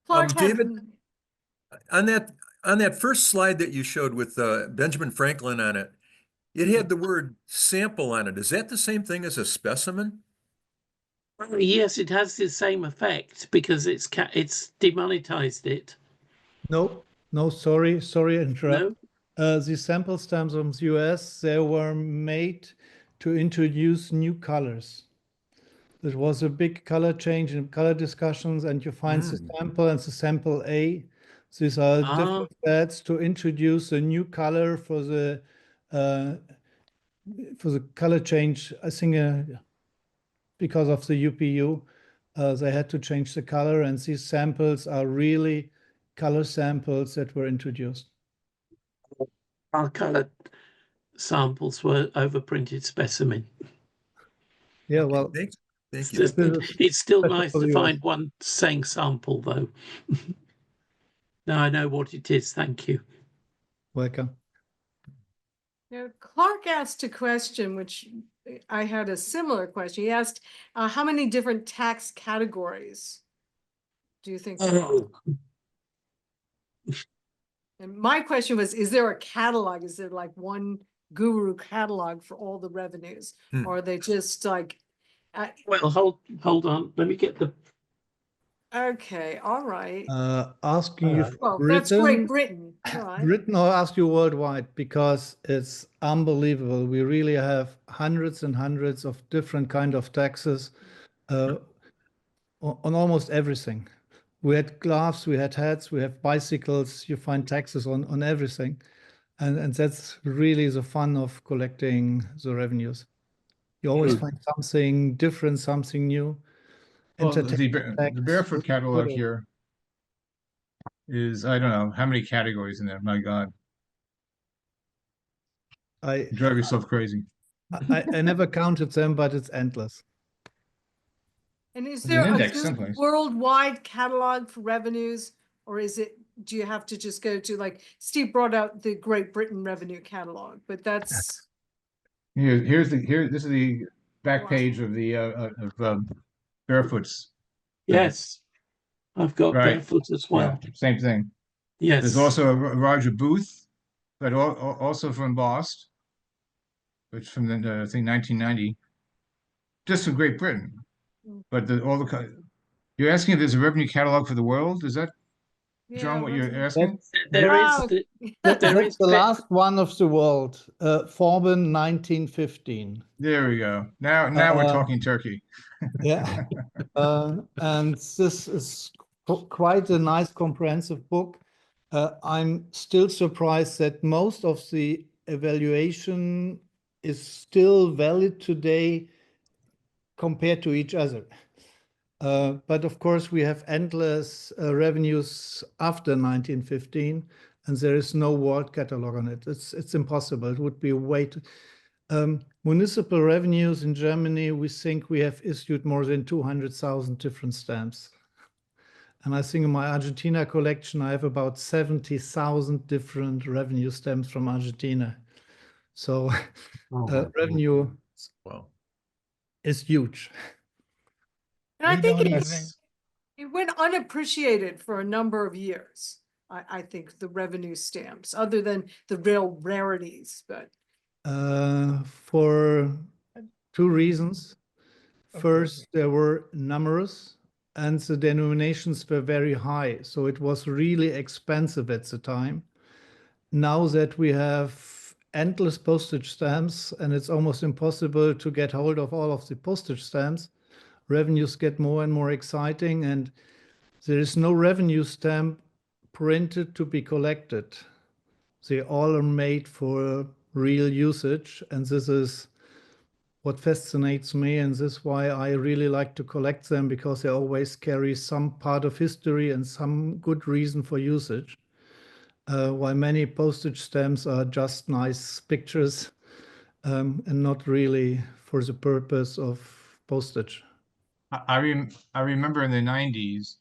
Clark had David, on that first slide that you showed with Benjamin Franklin on it, it had the word sample on it. Is that the same thing as a specimen? Yes, it has the same effect because it's demonetized it. No, sorry to interrupt. No? The sample stamps from the US, they were made to introduce new colors. There was a big color change in color discussions, and you find the sample and the sample A. These are different sets to introduce a new color for the color change. I think because of the UPU, they had to change the color, and these samples are really color samples that were introduced. Our colored samples were overprinted specimen. Yeah, Okay, well, thank It's you. still Special nice for to the find US. one saying sample, though. Now I know what it is. Thank you. Welcome. Now, Clark asked a question, which I had a similar question. He asked, how many different tax categories do you think there are? And my question was, is there a catalog? Is there like one guru catalog for all the revenues? Or are they just like... Well, hold on. Let me get the... Okay, all right. Asking you for Well, that's great, Britain, Britain. All right. Britain, or ask you worldwide, because it's unbelievable. We really have hundreds and hundreds of different kind of taxes on almost everything. We had gloves, we had hats, we have bicycles. You find taxes on everything, and that's really the fun of collecting the revenues. You always find something different, something new. Well, the Entertainment tax, barefoot catalog whatever. here is, I don't know how many categories in there. My God, I you drive yourself crazy. I never counted them, but it's endless. And is There's an there index a someplace. worldwide catalog for revenues, or is it do you have to just go to, like, Steve brought out the Great Britain revenue catalog, but that's, This is the back Wow. page of the Barefoot's. Yes, I've got Right. Barefoot as well. Yeah, same thing. Yes. There's also a Roger Booth, but also from Boston, which from the I think 1990, just from Great Britain. But you're asking if there's a revenue catalog for the world? Is that, John, yeah, what you're revenue- asking? There is Wow. That's there is the last one of the world, Forben 1915. There we go. Now we're talking Turkey. Yeah. And this is quite a nice comprehensive book. I'm still surprised that most of the evaluation is still valid today compared to each other. But of course, we have endless revenues after 1915, and there is no world catalog on it. It's impossible. It would be a way to. Municipal revenues in Germany, we think we have issued more than 200,000 different stamps. And I think in my Argentina collection, I have about 70,000 different revenue stamps from Argentina. So revenue Wow. is huge. And I We think don't it went unappreciated for a number of years. I think the revenue stamps, other than the real rarities, but For two reasons. First, there were numerous and the denominations were very high. So it was really expensive at the time. Now that we have endless postage stamps and it's almost impossible to get hold of all of the postage stamps, revenues get more and more exciting, and there is no revenue stamp printed to be collected. They all are made for real usage, and this is what fascinates me, and this is why I really like to collect them, because they always carry some part of history and some good reason for usage. While many postage stamps are just nice pictures and not really for the purpose of postage. I remember in the 90s,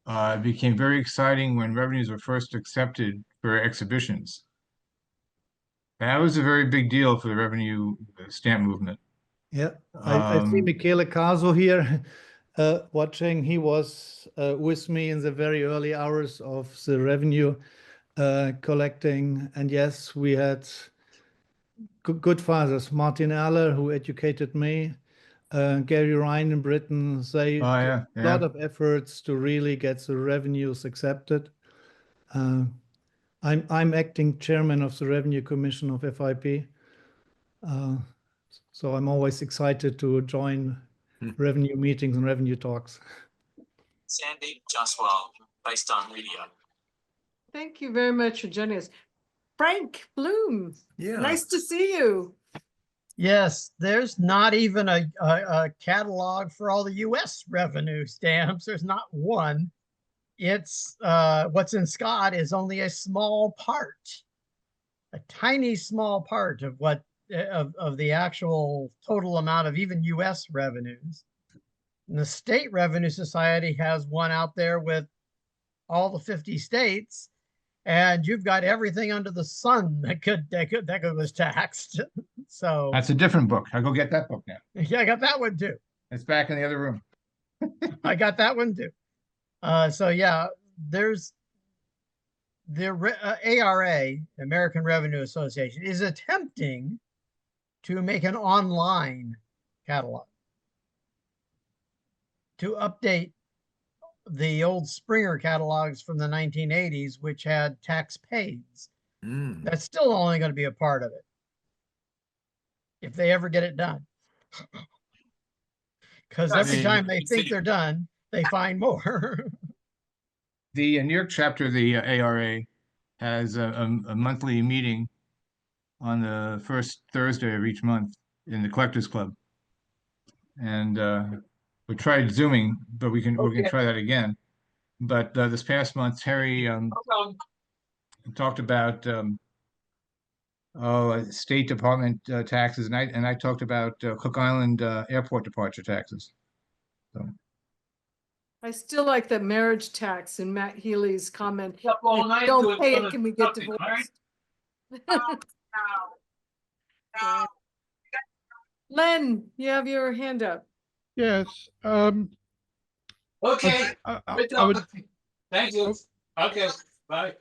it became very exciting when revenues were first accepted for exhibitions. That was a very big deal for the revenue stamp movement. Yeah, I see Michele Caso here watching. He was with me in the very early hours of the revenue collecting. And yes, we had good fathers, Martin Aller, who educated me, Gary Ryan in Britain. They Oh, did yeah, a lot of efforts to really get the revenues accepted. I'm acting chairman of the Revenue Commission of FIP. So I'm always excited to join revenue meetings and revenue talks. Sandeep Jaswal, based on media. thank you very much for joining us. Frank Bloom, Yeah. nice to see you. Yes, there's not even a catalog for all the US revenue stamps. There's not one. It's what's in Scott is only a small part, a tiny small part of what of the actual total amount of even US revenues. And the State Revenue Society has one out there with all the 50 states, and you've got everything under the sun that was taxed. So That's a different book. I'll go get that book now. yeah, I got that one too. It's back in the other room. I got that one too. So yeah, there's the ARA, American Revenue Association, is attempting to make an online catalog to update the old Springer catalogs from the 1980s, which had tax paids. That's still only going to be a part of it, if they ever get it done. Because every time they think they're done, they find more. The New York chapter of the ARA has a monthly meeting on the first Thursday of each month in the Collectors Club. And we tried Zooming, but we can try that again. But this past month, Terry talked about State Department taxes, and I talked about Cook Island airport departure taxes. So I still like the marriage tax and Matt Healy's comment. Up all If night we don't doing pay it, other can we get something, all right? divorced? Right. Len, you have your hand up. Yes, Okay, I would thank you. Okay, bye.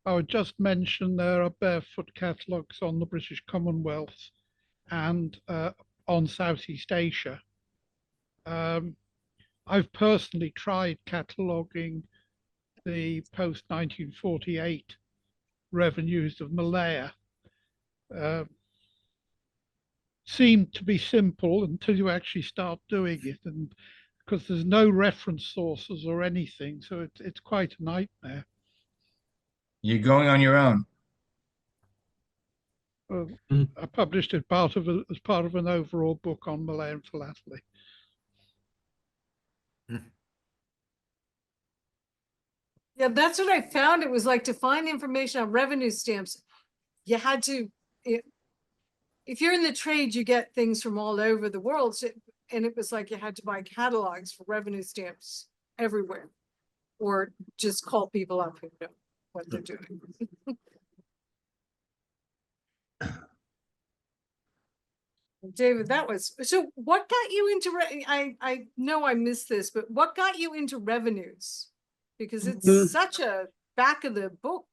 I would just mention there are barefoot catalogues on the British Commonwealth and on Southeast Asia. I've personally tried cataloguing the post 1948 revenues of Malaya. Seemed to be simple until you actually start doing it, and because there's no reference sources or anything, so it's quite a nightmare. You're going on your own. I published it as part of an overall book on Malayan philately. Yeah, that's what I found. It was like to find information on revenue stamps, you had to, if you're in the trade, you get things from all over the world. And it was like you had to buy catalogs for revenue stamps everywhere. Or just call people up who know what they're doing. David, that was, so what got you into, I know I missed this, but what got you into revenues? Because it's such a back of the book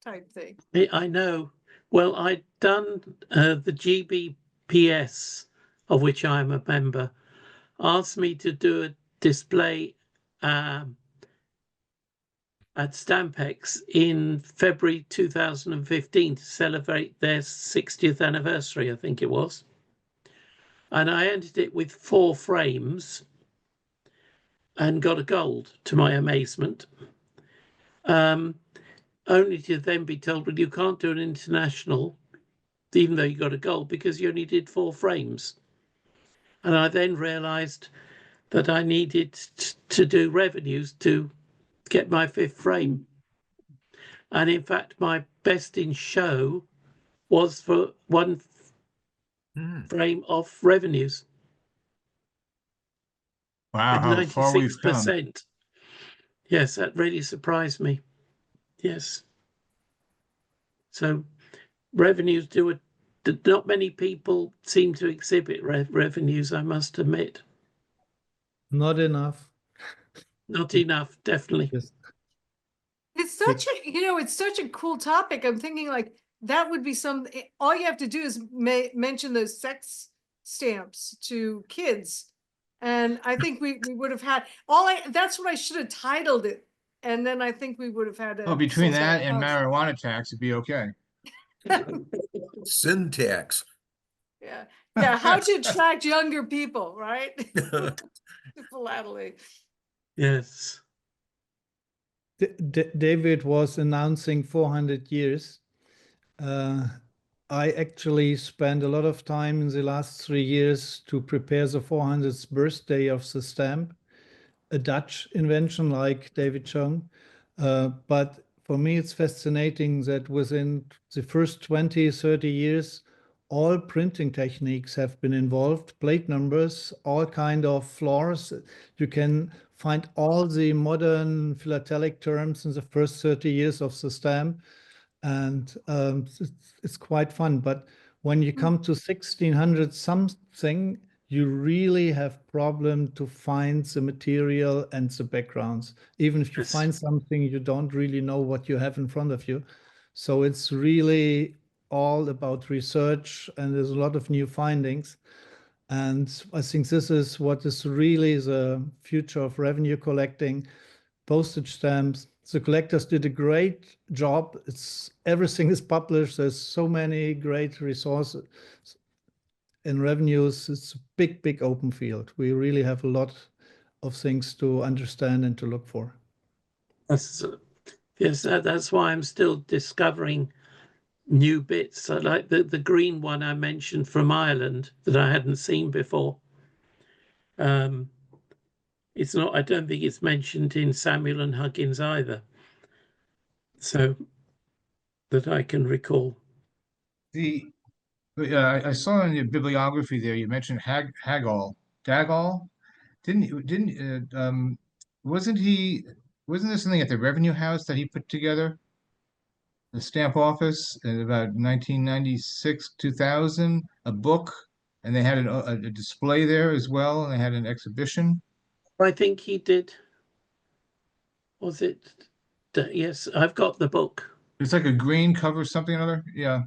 type thing. I know. Well, I'd done the GBPS, of which I'm a member, asked me to do a display at Stampex in February 2015 to celebrate their 60th anniversary, I think it was. And I entered it with 4 frames and got a gold, to my amazement. Only to then be told, well, you can't do an international, even though you got a gold, because you only did 4 frames. And I then realized that I needed to do revenues to get my 5th frame. And in fact, my best in show was for 1 frame of revenues. Wow, how far we've come. 96%. Yes, that really surprised me. Yes. So revenues not many people seem to exhibit revenues, I must admit. Not enough. Not enough, definitely. Yes. It's such a, it's such a cool topic. I'm thinking like that would be all you have to do is mention those sex stamps to kids. And I think we would have had that's what I should have titled it. And then I think we would have had Well, between that and marijuana tax, it'd be okay. Syntax. Yeah. Yeah. How to attract younger people, right? Philately. Yes. David was announcing 400 years. I actually spent a lot of time in the last 3 years to prepare the 400th birthday of the stamp, a Dutch invention like David shown. But for me, it's fascinating that within the first 20, 30 years, all printing techniques have been involved, plate numbers, all kind of floors. You can find all the modern philatelic terms in the first 30 years of the stamp. And it's quite fun. But when you come to 1600 something, you really have problem to find the material and the backgrounds. Even if you find something, you don't really know what you have in front of you. So it's really all about research, and there's a lot of new findings. And I think this is what is really the future of revenue collecting. Postage stamps, the collectors did a great job. Everything is published. There's so many great resources. In revenues, it's a big, big open field. We really have a lot of things to understand and to look for. Yes, that's why I'm still discovering new bits. So like the green one I mentioned from Ireland that I hadn't seen before. It's not, I don't think it's mentioned in Samuel and Huggins either. So that I can recall. I saw in your bibliography there, you mentioned Hagall. Dagall? wasn't there something at the Revenue House that he put together? The stamp office in about 1996, 2000, a book, and they had a display there as well, and they had an exhibition. I think he did. Was it? Yes, I've got the book. It's like a green cover, something or other. Yeah.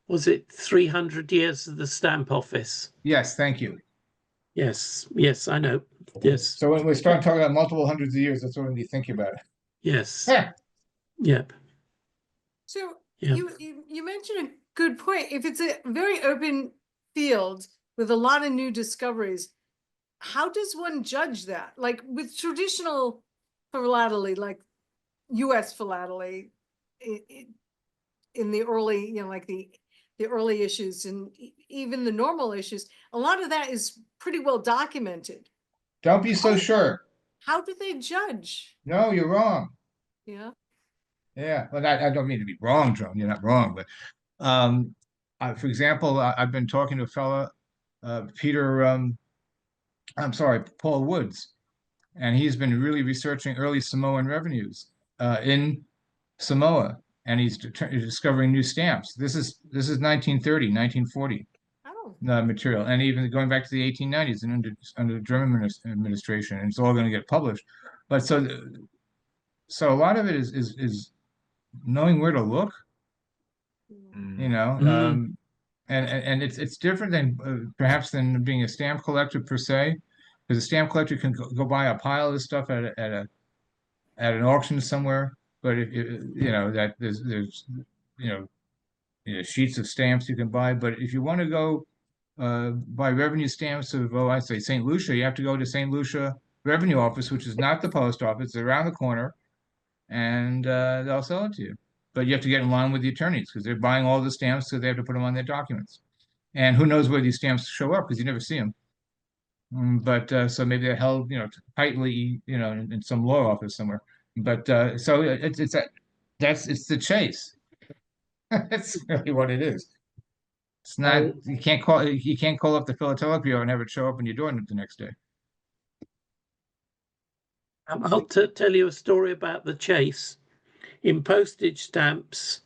Was it 300 Years of the Stamp Office? Yes, thank you. Yes, yes, I know. Yes. So when we start talking about multiple hundreds of years, that's what we need to think about it. Yes. Yeah. Yep. So Yeah. you mentioned a good point. If it's a very open field with a lot of new discoveries, how does one judge that? Like with traditional philately, like US philately, in the early, you know, like the early issues and even the normal issues, a lot of that is pretty well documented. Don't be so sure. How do they judge? No, you're wrong. Yeah. Yeah. Well, I don't mean to be wrong, Joan. You're not wrong, but for example, I've been talking to a fella, Paul Woods, and he's been really researching early Samoan revenues in Samoa, and he's discovering new stamps. This is 1930, 1940 material, and even going back to the 1890s and under the German administration, and it's all going to get published. But so a lot of it is knowing where to look, you know, and it's different than perhaps than being a stamp collector per se, because a stamp collector can go buy a pile of this stuff at an auction somewhere. But if you know that there's you know sheets of stamps you can buy. But if you want to go buy revenue stamps of I say St. Lucia, you have to go to St. Lucia Revenue Office, which is not the post office. They're around the corner, and they'll sell it to you. But you have to get in line with the attorneys because they're buying all the stamps, so they have to put them on their documents. And who knows where these stamps show up because you never see them. But so maybe they're held, you know, tightly, you know, in some law office somewhere. But so it's the chase. That's really what it is. It's not you can't call up the Philatelic Bureau and have it show up on your door the next day. I'll tell you a story about the chase. In postage stamps,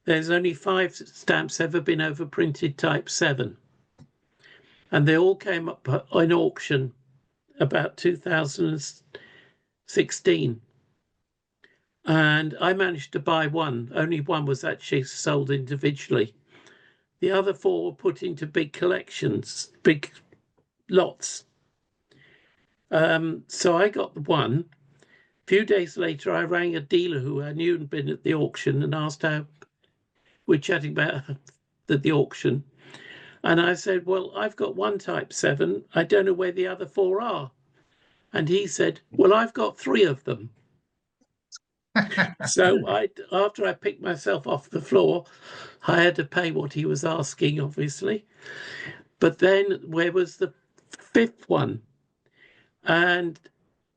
there's only 5 stamps ever been overprinted type 7. And they all came up on auction about 2016. And I managed to buy one. Only one was actually sold individually. The other 4 were put into big collections, big lots. So I got the one. A few days later, I rang a dealer who I knew had been at the auction and asked how we're chatting about the auction. And I said, well, I've got one type 7. I don't know where the other 4 are. And he said, well, I've got 3 of them. So after I picked myself off the floor, I had to pay what he was asking, obviously. But then where was the 5th one? And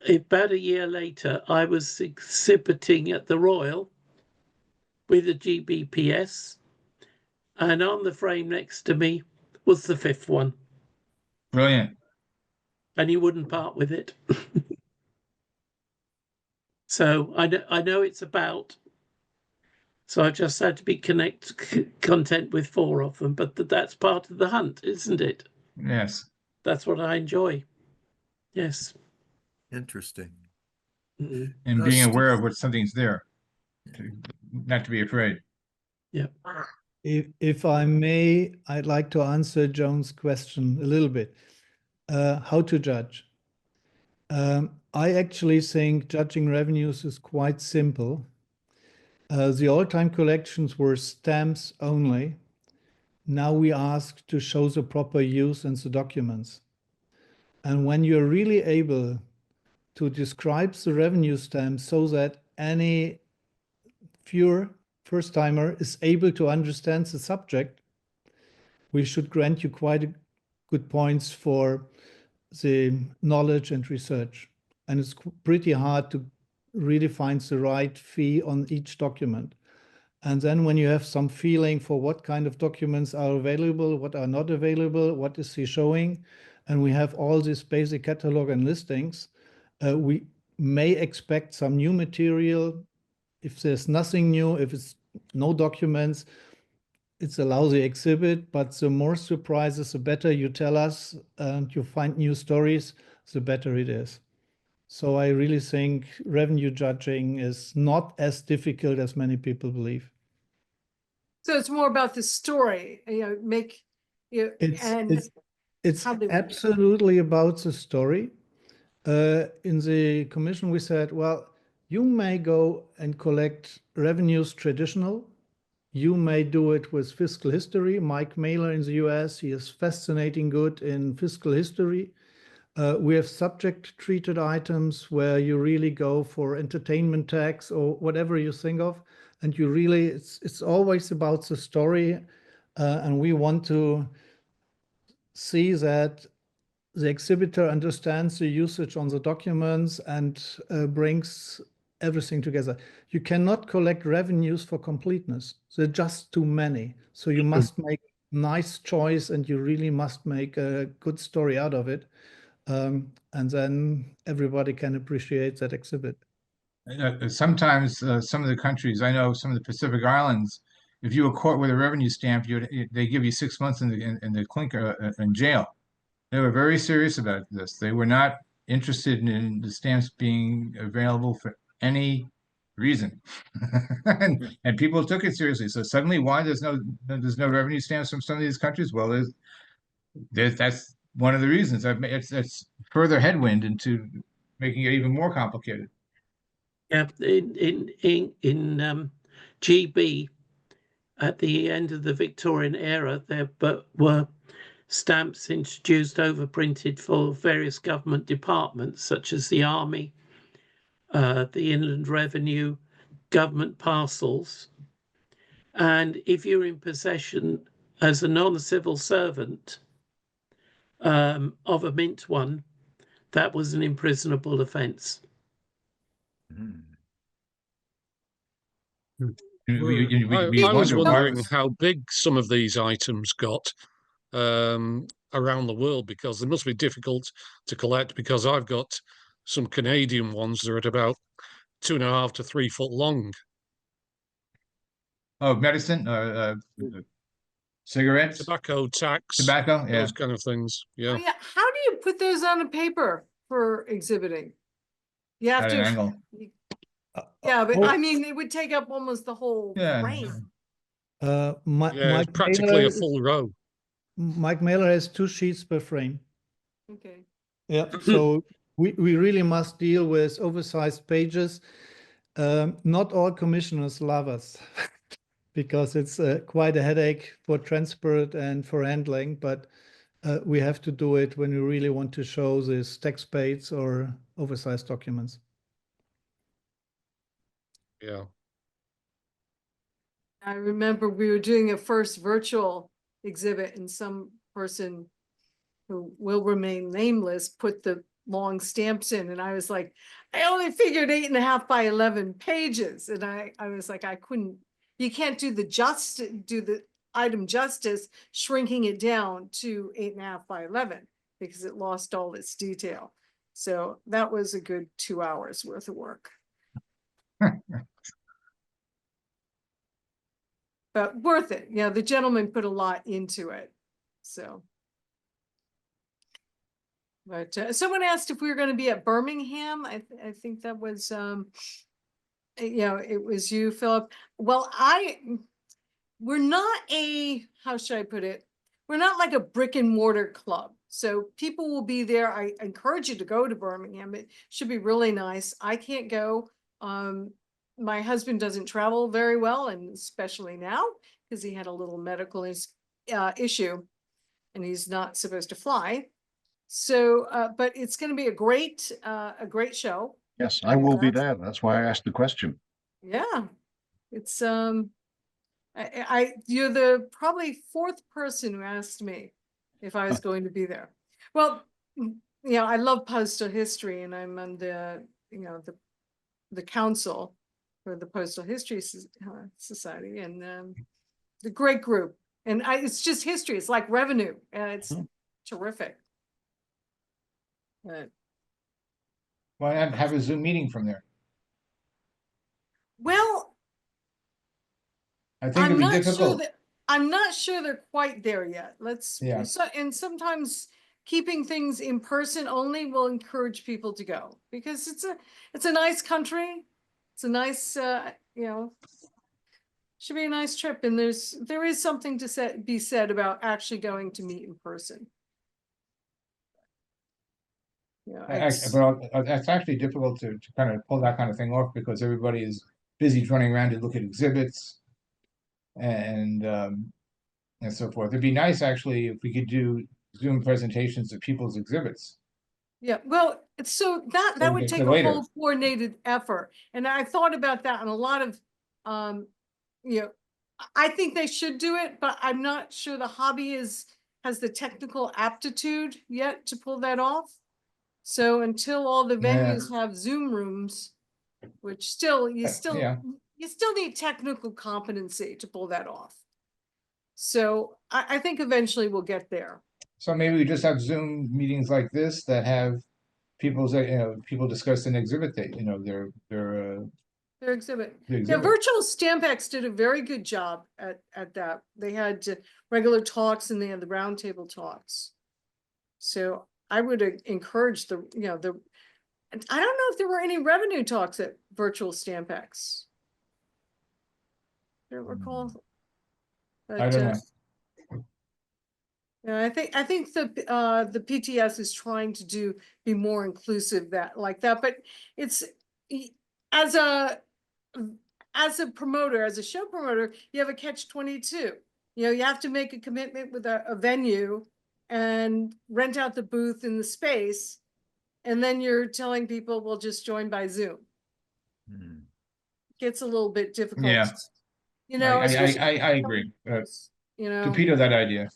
about a year later, I was exhibiting at the Royal with a GBPS. And on the frame next to me was the 5th one. Brilliant. And he wouldn't part with it. So I know it's about. So I just had to be content with 4 of them. But that's part of the hunt, isn't it? Yes. That's what I enjoy. Yes. Interesting. And being aware of what something's there, not to be afraid. Yeah. If I may, I'd like to answer Joan's question a little bit. How to judge? I actually think judging revenues is quite simple. The old-time collections were stamps only. Now we ask to show the proper use in the documents. And when you're really able to describe the revenue stamp so that any viewer, first-timer, is able to understand the subject, we should grant you quite good points for the knowledge and research. And it's pretty hard to really find the right fee on each document. And then when you have some feeling for what kind of documents are available, what are not available, what is he showing, and we have all this basic catalog and listings, we may expect some new material. If there's nothing new, if it's no documents, it's a lousy exhibit, but the more surprises, the better you tell us and you find new stories, the better it is. So I really think revenue judging is not as difficult as many people believe. So it's more about the story, make, It's how they- absolutely about the story. In the commission, we said, well, you may go and collect revenues traditional. You may do it with fiscal history. Mike Mailer in the US, he is fascinating good in fiscal history. We have subject treated items where you really go for entertainment tax or whatever you think of. And you really, it's always about the story. And we want to see that the exhibitor understands the usage on the documents and brings everything together. You cannot collect revenues for completeness. There are just too many. So you must make nice choice and you really must make a good story out of it. And then everybody can appreciate that exhibit. Sometimes some of the countries, I know some of the Pacific Islands, if you were caught with a revenue stamp, they give you 6 months in the clinker in jail. They were very serious about this. They were not interested in the stamps being available for any reason, and people took it seriously. So suddenly, why there's no revenue stamps from some of these countries? Well, that's one of the reasons. It's further headwind into making it even more complicated. Yeah, in GB at the end of the Victorian era, there were stamps introduced overprinted for various government departments such as the Army, the Inland Revenue, government parcels. And if you're in possession as a non-civil servant of a mint one, that was an imprisonable offence. I was wondering how big some of these items got around the world, because they must be difficult to collect, because I've got some Canadian ones that are at about 2.5 to 3 foot long. Oh, medicine, cigarettes, Tobacco tax, tobacco, yeah. those kind of things. Yeah. Oh, yeah. How do you put those on a paper for exhibiting? You have At to, an angle. yeah, but I mean, it would take up almost the whole Yeah. frame. Yeah, Mike practically Mailer, a full row. Mike Mailer has 2 sheets per frame. Okay. Yeah, so we really must deal with oversized pages. Not all commissioners love us because it's quite a headache for transport and for handling, but we have to do it when we really want to show these text pages or oversized documents. Yeah. I remember we were doing a first virtual exhibit and some person who will remain nameless put the long stamps in, and I was like, I only figured 8.5 by 11 pages. And I was like, I couldn't, you can't do the item justice shrinking it down to 8.5 by 11 because it lost all its detail. So that was a good 2 hours worth of work. But worth it. Yeah, the gentleman put a lot into it. So. But someone asked if we were going to be at Birmingham. I think that was, it was you, Philip. Well, we're not how should I put it? We're not like a brick and mortar club. So people will be there. I encourage you to go to Birmingham. It should be really nice. I can't go. My husband doesn't travel very well, and especially now because he had a little medical issue and he's not supposed to fly. So, but it's going to be a great show. Yes, I will be there. That's why I asked the question. Yeah, it's you're the probably 4th person who asked me if I was going to be there. Well, I love postal history, and I'm on the the council for the Postal History Society, and the great group. And it's just history. It's like revenue, and it's terrific. But, Why not have a Zoom meeting from there? well, I think it'd be difficult. I'm not sure they're quite there yet. Yeah. And sometimes keeping things in person only will encourage people to go because it's a nice country. It's a nice, should be a nice trip. And there is something to be said about actually going to meet in person. Yeah, But it's actually difficult to kind of pull that kind of thing off because everybody is busy running around to look at exhibits and so forth. It'd be nice actually if we could do Zoom presentations of people's exhibits. yeah, well, so that we would get take to a later. whole coordinated effort. And I thought about that and a lot of, I think they should do it, but I'm not sure the hobby has the technical aptitude yet to pull that off. So until all the venues have Zoom rooms, which you still need technical competency to pull that off. So I think eventually we'll get there. So maybe we just have Zoom meetings like this that have people discuss an exhibit that Their exhibit. the Yeah, exhibit. Virtual Stampex did a very good job at that. They had regular talks and they had the roundtable talks. So I would encourage I don't know if there were any revenue talks at Virtual Stampex. I don't recall. But, I don't know. yeah, I think the PTS is trying to be more inclusive like that, but it's as a promoter, as a show promoter, you have a catch-22. You have to make a commitment with a venue and rent out the booth in the space, and then you're telling people we'll just join by Zoom. Gets a little bit difficult. Yeah. I agree. Torpedo that idea.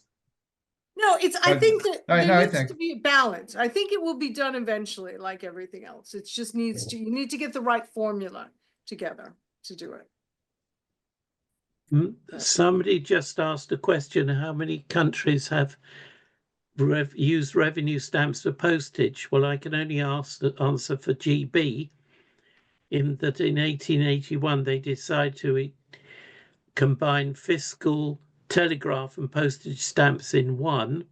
No, I think that there needs think to be a balance. I think it will be done eventually, like everything else. It just you need to get the right formula together to do it. Somebody just asked a question: how many countries have used revenue stamps for postage? Well, I can only answer for GB, in that in 1881 they decided to combine fiscal, telegraph and postage stamps in one.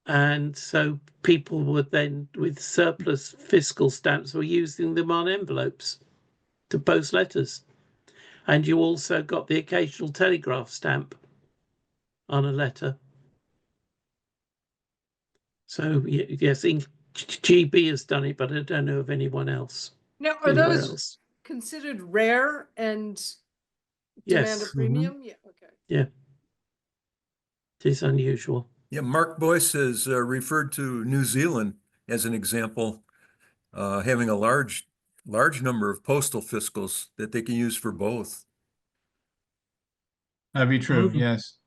And so people would then, with surplus fiscal stamps, were using them on envelopes to post letters. And you also got the occasional telegraph stamp on a letter. So yes, GB has done it, but I don't know of anyone else. Now, are those considered rare and demand a premium? Yeah, okay. Yeah, it is unusual. Yeah, Mark Boyce has referred to New Zealand as an example, having a large number of postal fiscals that they can use for both. That'd be true, yes.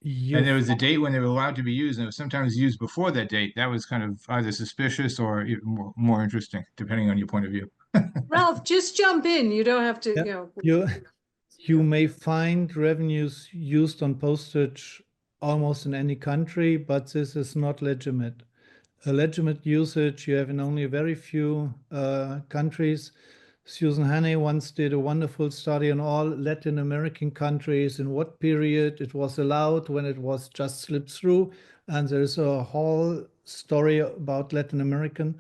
And there was a date when they were allowed to be used, and it was sometimes used before that date. That was kind of either suspicious or even more interesting, depending on your point of view. Ralph, just jump in. You don't have to, You may find revenues used on postage almost in any country, but this is not legitimate. A legitimate usage you have in only a very few countries. Susan Hannay once did a wonderful study on all Latin American countries, in what period it was allowed, when it was just slipped through. And there's a whole story about Latin American.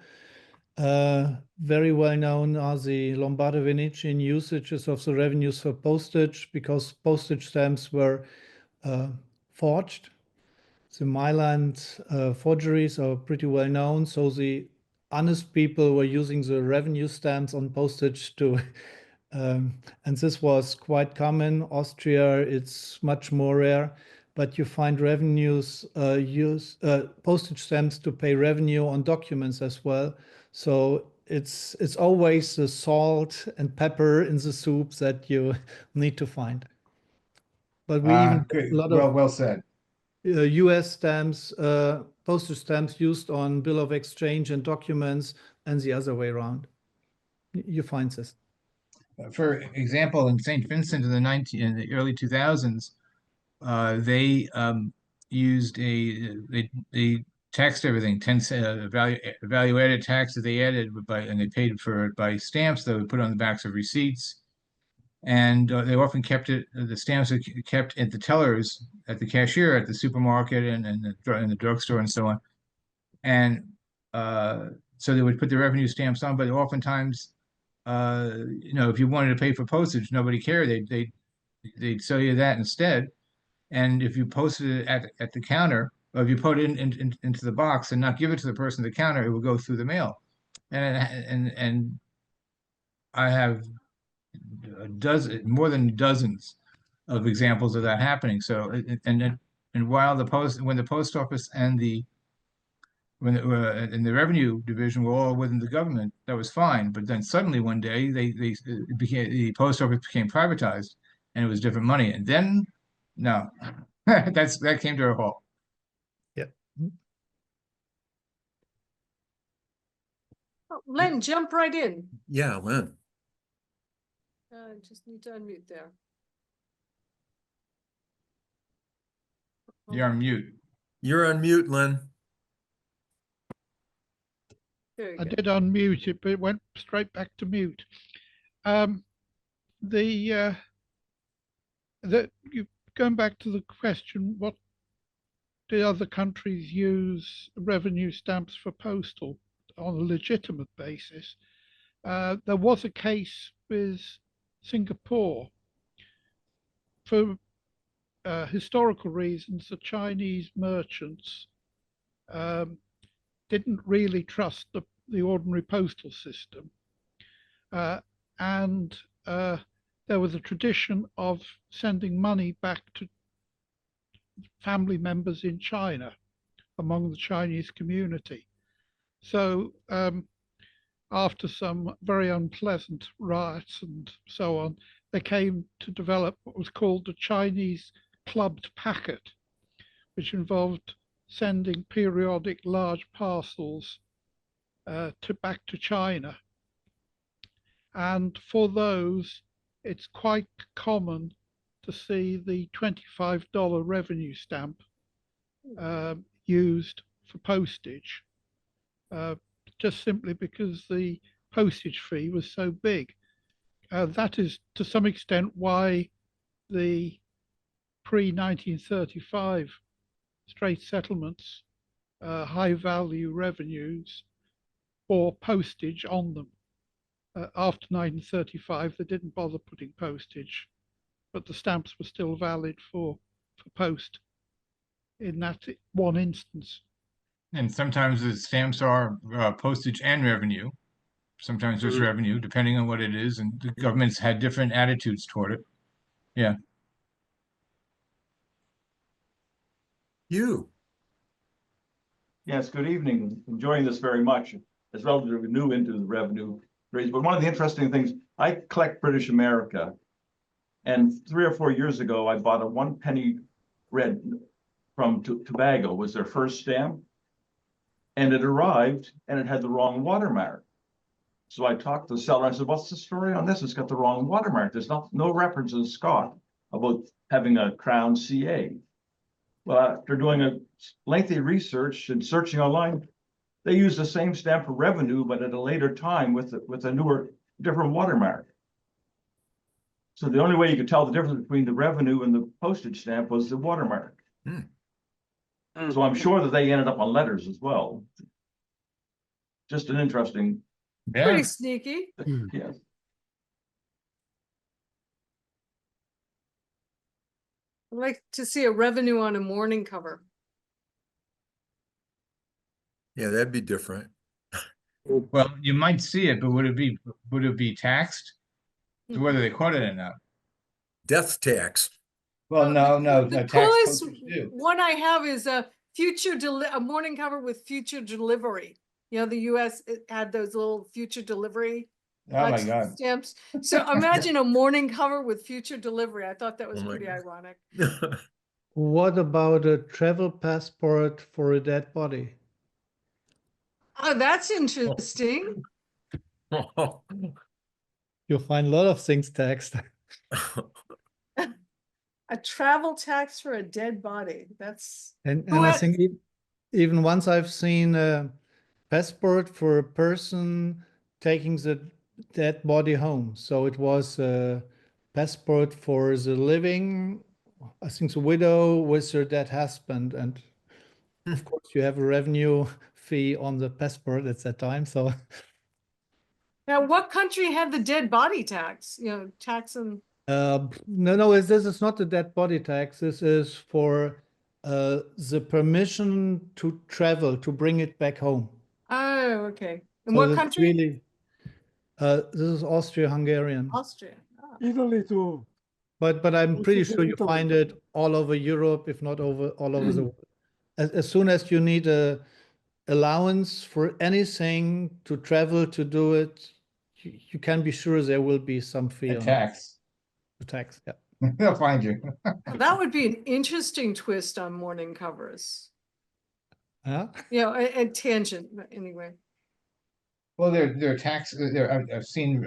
Very well known are the Lombardo-Venetian usages of the revenues for postage, because postage stamps were forged. The Milan forgeries are pretty well known, so the honest people were using the revenue stamps on postage to, and this was quite common. Austria, it's much more rare, but you find revenues use postage stamps to pay revenue on documents as well. So it's always the salt and pepper in the soup that you need to find. But we even good. a lot of well said. US stamps, postage stamps used on bill of exchange and documents, and the other way around. You find this. For example, in St. Vincent in the early 2000s, they used they taxed everything, 10 cent value added tax that they added and they paid for it by stamps that would put on the backs of receipts. And they often kept the stamps are kept at the tellers, at the cashier, at the supermarket and the drugstore and so on. And so they would put the revenue stamps on, but oftentimes, if you wanted to pay for postage, nobody cared. They'd sell you that instead. And if you posted it at the counter, or if you put it into the box and not give it to the person at the counter, it would go through the mail. And I have more than dozens of examples of that happening. So and while when the post office and the revenue division were all within the government, that was fine. But then suddenly one day the post office became privatized, and it was different money. And then no, that came to a halt. Yep. Oh, Len, jump right in. Yeah, Len. Just need to unmute there. You're on mute. You're on mute, Len. There you I go. did unmute it, but it went straight back to mute. Going back to the question, what do other countries use revenue stamps for postal on a legitimate basis? There was a case with Singapore. For historical reasons, the Chinese merchants didn't really trust the ordinary postal system. And there was a tradition of sending money back to family members in China among the Chinese community. So after some very unpleasant riots and so on, they came to develop what was called the Chinese clubbed packet, which involved sending periodic large parcels back to China. And for those, it's quite common to see the $25 revenue stamp used for postage, just simply because the postage fee was so big. That is to some extent why the pre-1935 straight settlements, high value revenues, bore postage on them. After 1935, they didn't bother putting postage, but the stamps were still valid for post in that one instance. And sometimes the stamps are postage and revenue. Sometimes there's revenue, depending on what it is, and the governments had different attitudes toward it. Yeah. You. Yes, good evening. Enjoying this very much. As relatively new into the revenue raise, but one of the interesting things, I collect British America, and 3 or 4 years ago, I bought a 1 penny red from Tobago, was their first stamp, and it arrived and it had the wrong watermark. So I talked to the seller. I said, "What's the story on this? It's got the wrong watermark. There's no reference in Scott about having a Crown CA." Well, after doing a lengthy research and searching online, they use the same stamp for revenue, but at a later time with a newer, different watermark. So the only way you could tell the difference between the revenue and the postage stamp was the watermark. So I'm sure that they ended up on letters as well. Just an interesting. Pretty sneaky. Yes. I'd like to see a revenue on a morning cover. Yeah, that'd be different. Well, you might see it, but would it be taxed? Whether they caught it or not. Death tax. Well, no. The coolest one I have is a morning cover with future delivery. You know, the US had those little future delivery my God. stamps. So imagine a morning cover with future delivery. I thought that was pretty ironic. What about a travel passport for a dead body? Oh, that's interesting. You'll find a lot of things taxed. A travel tax for a dead body. That's and I think even once I've seen a passport for a person taking the dead body home. So it was a passport for the living, I think the widow with her dead husband. And of course, you have a revenue fee on the passport at that time. So Now, what country had the dead body tax? You know, tax and no, this is not the dead body tax. This is for the permission to travel, to bring it back home. oh, okay. And So what it's country? really, this is Austria-Hungarian. Austria. Ah. Italy too. But I'm This pretty is in sure you Italy. find it all over Europe, if not all over the world. As soon as you need a allowance for anything to travel to do it, you can be sure there will be some fee A on tax. the tax. Yeah. They'll find you. Well, that would be an interesting twist on morning covers. Yeah. You know, a tangent, but anyway. Well, there are tax. I've seen.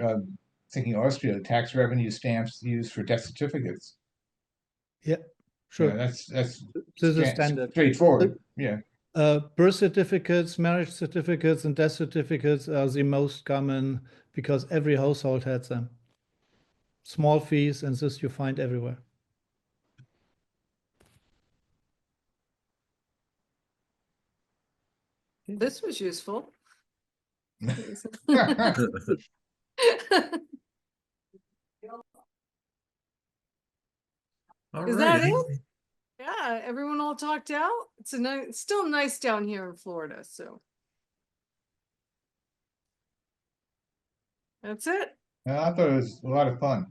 Thinking Austria, tax revenue stamps used for death certificates. Yeah. Yeah, Sure. that's This is standard. straightforward. Yeah. Birth certificates, marriage certificates, and death certificates are the most common because every household has them. Small fees, and this you find everywhere. This was useful. All Is right. that it? Yeah, everyone all talked out. It's a nice, still nice down here in Florida, so. That's it. I thought it was a lot of fun.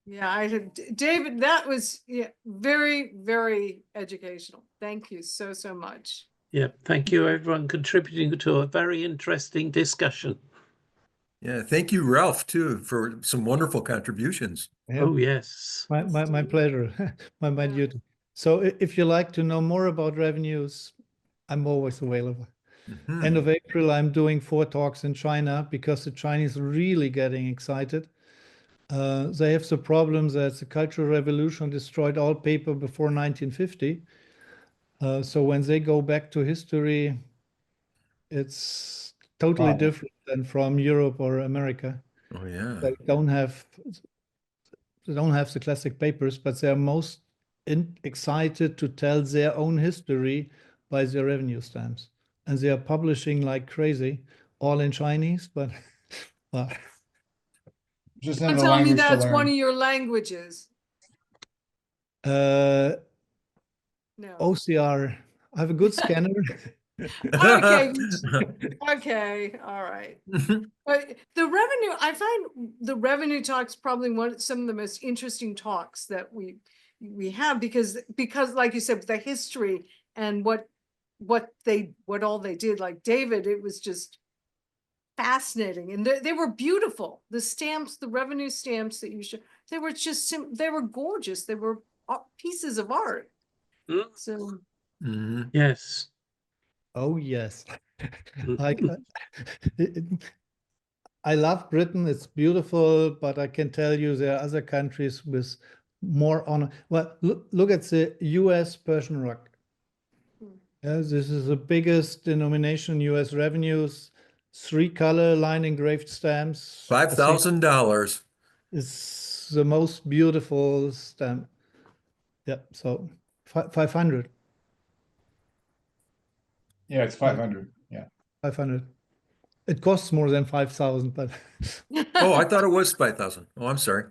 Yeah, I had, David, that was very, very educational. Thank you so, so much. Yeah, thank you everyone contributing to a very interesting discussion. Yeah, thank you, Ralph, too, for some wonderful contributions. Yeah. Oh, yes. My pleasure, my duty. So if you like to know more about revenues, I'm always available. End of April, I'm doing 4 talks in China because the Chinese are really getting excited. They have the problem that the Cultural Revolution destroyed all paper before 1950. So when they go back to history, it's totally different than from Europe or America. Oh, yeah. They don't have the classic papers, but they're most excited to tell their own history by their revenue stamps. And they are publishing like crazy, all in Chinese, but well, Just Don't another tell me language to that's one learn. of your languages. no. No. OCR. I have a good scanner. Okay. Okay. All right. But the revenue, I find the revenue talks probably some of the most interesting talks that we have because like you said, the history and what all they did, like David, it was just fascinating. And they were beautiful. The stamps, the revenue stamps that you showed, they were just, they were gorgeous. They were pieces of art. So yes. Oh yes. Like I love Britain. It's beautiful, but I can tell you there are other countries with more honor. Well, look at the US Persian rug. Yeah, this is the biggest denomination US revenues. 3 color line engraved stamps. $5,000. It's the most beautiful stamp. Yeah, so 500. Yeah, it's 500. Yeah. 500. It costs more than 5,000, but Oh, I thought it was 5,000. Oh, I'm sorry.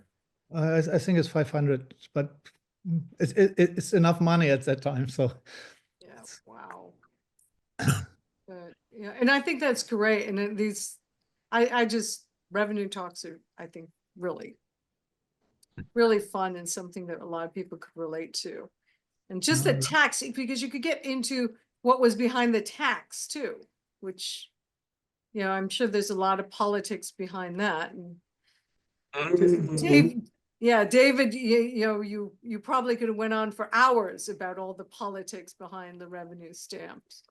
I think it's 500, but it's enough money at that time. So yeah, wow. Yeah, and I think that's great. And these, I just, revenue talks are, I think, really, really fun and something that a lot of people could relate to. And just the tax, because you could get into what was behind the tax too, which, you know, I'm sure there's a lot of politics behind that. And David, you probably could have went on for hours about all the politics behind the revenue stamps.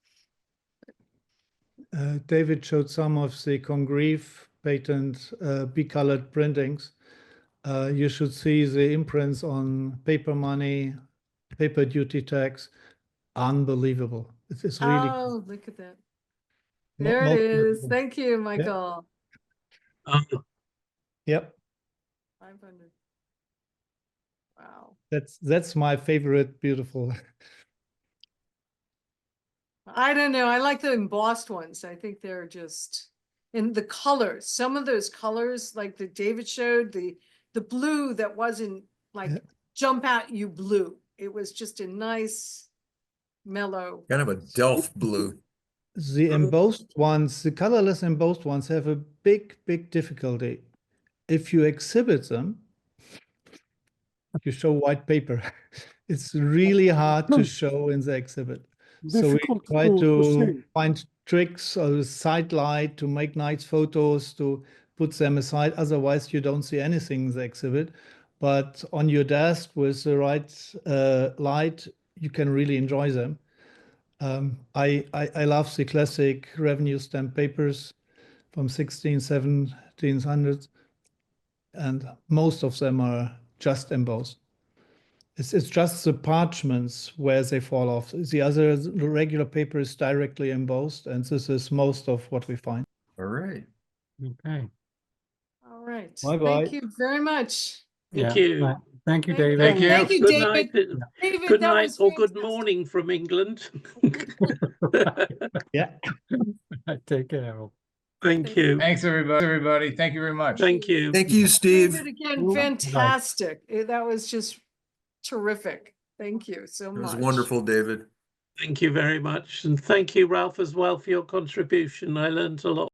David showed some of the Congreve patent B-colored printings. You should see the imprints on paper money, paper duty tax. Unbelievable. It's really Oh, look at that. mo- There it most is. beautiful. Thank you, Michael. Yep. 500. Wow. That's my favorite beautiful. I don't know. I like the embossed ones. I think they're just in the colors. Some of those colors, like that David showed, the blue that wasn't like Yeah. jump at you blue. It was just a nice mellow. Kind of a Delft blue. The embossed ones, the colorless embossed ones have a big difficulty. If you exhibit them, you show white paper. It's really hard to show in the exhibit. So we Difficult try to to see. find tricks or side light to make nice photos, to put them aside. Otherwise, you don't see anything in the exhibit. But on your desk with the right light, you can really enjoy them. I love the classic revenue stamp papers from 1700s, and most of them are just embossed. It's just the parchments where they fall off. The other the regular paper is directly embossed, and this is most of what we find. All right. Okay. All right. Bye-bye. Thank you very much. Thank Yeah. you. Thank you, Thank David. Thank you. Thank you, Good David. night. David, Good that night was or good fantastic. morning from England. Yeah. Take care. Thank you. Thanks, everybody. Thank you very much. Thank you. Thank you, Steve. David, again, Good night. fantastic. That was just terrific. Thank you so It much. was wonderful, David. Thank you very much. And thank you, Ralph, as well, for your contribution. I learned a lot.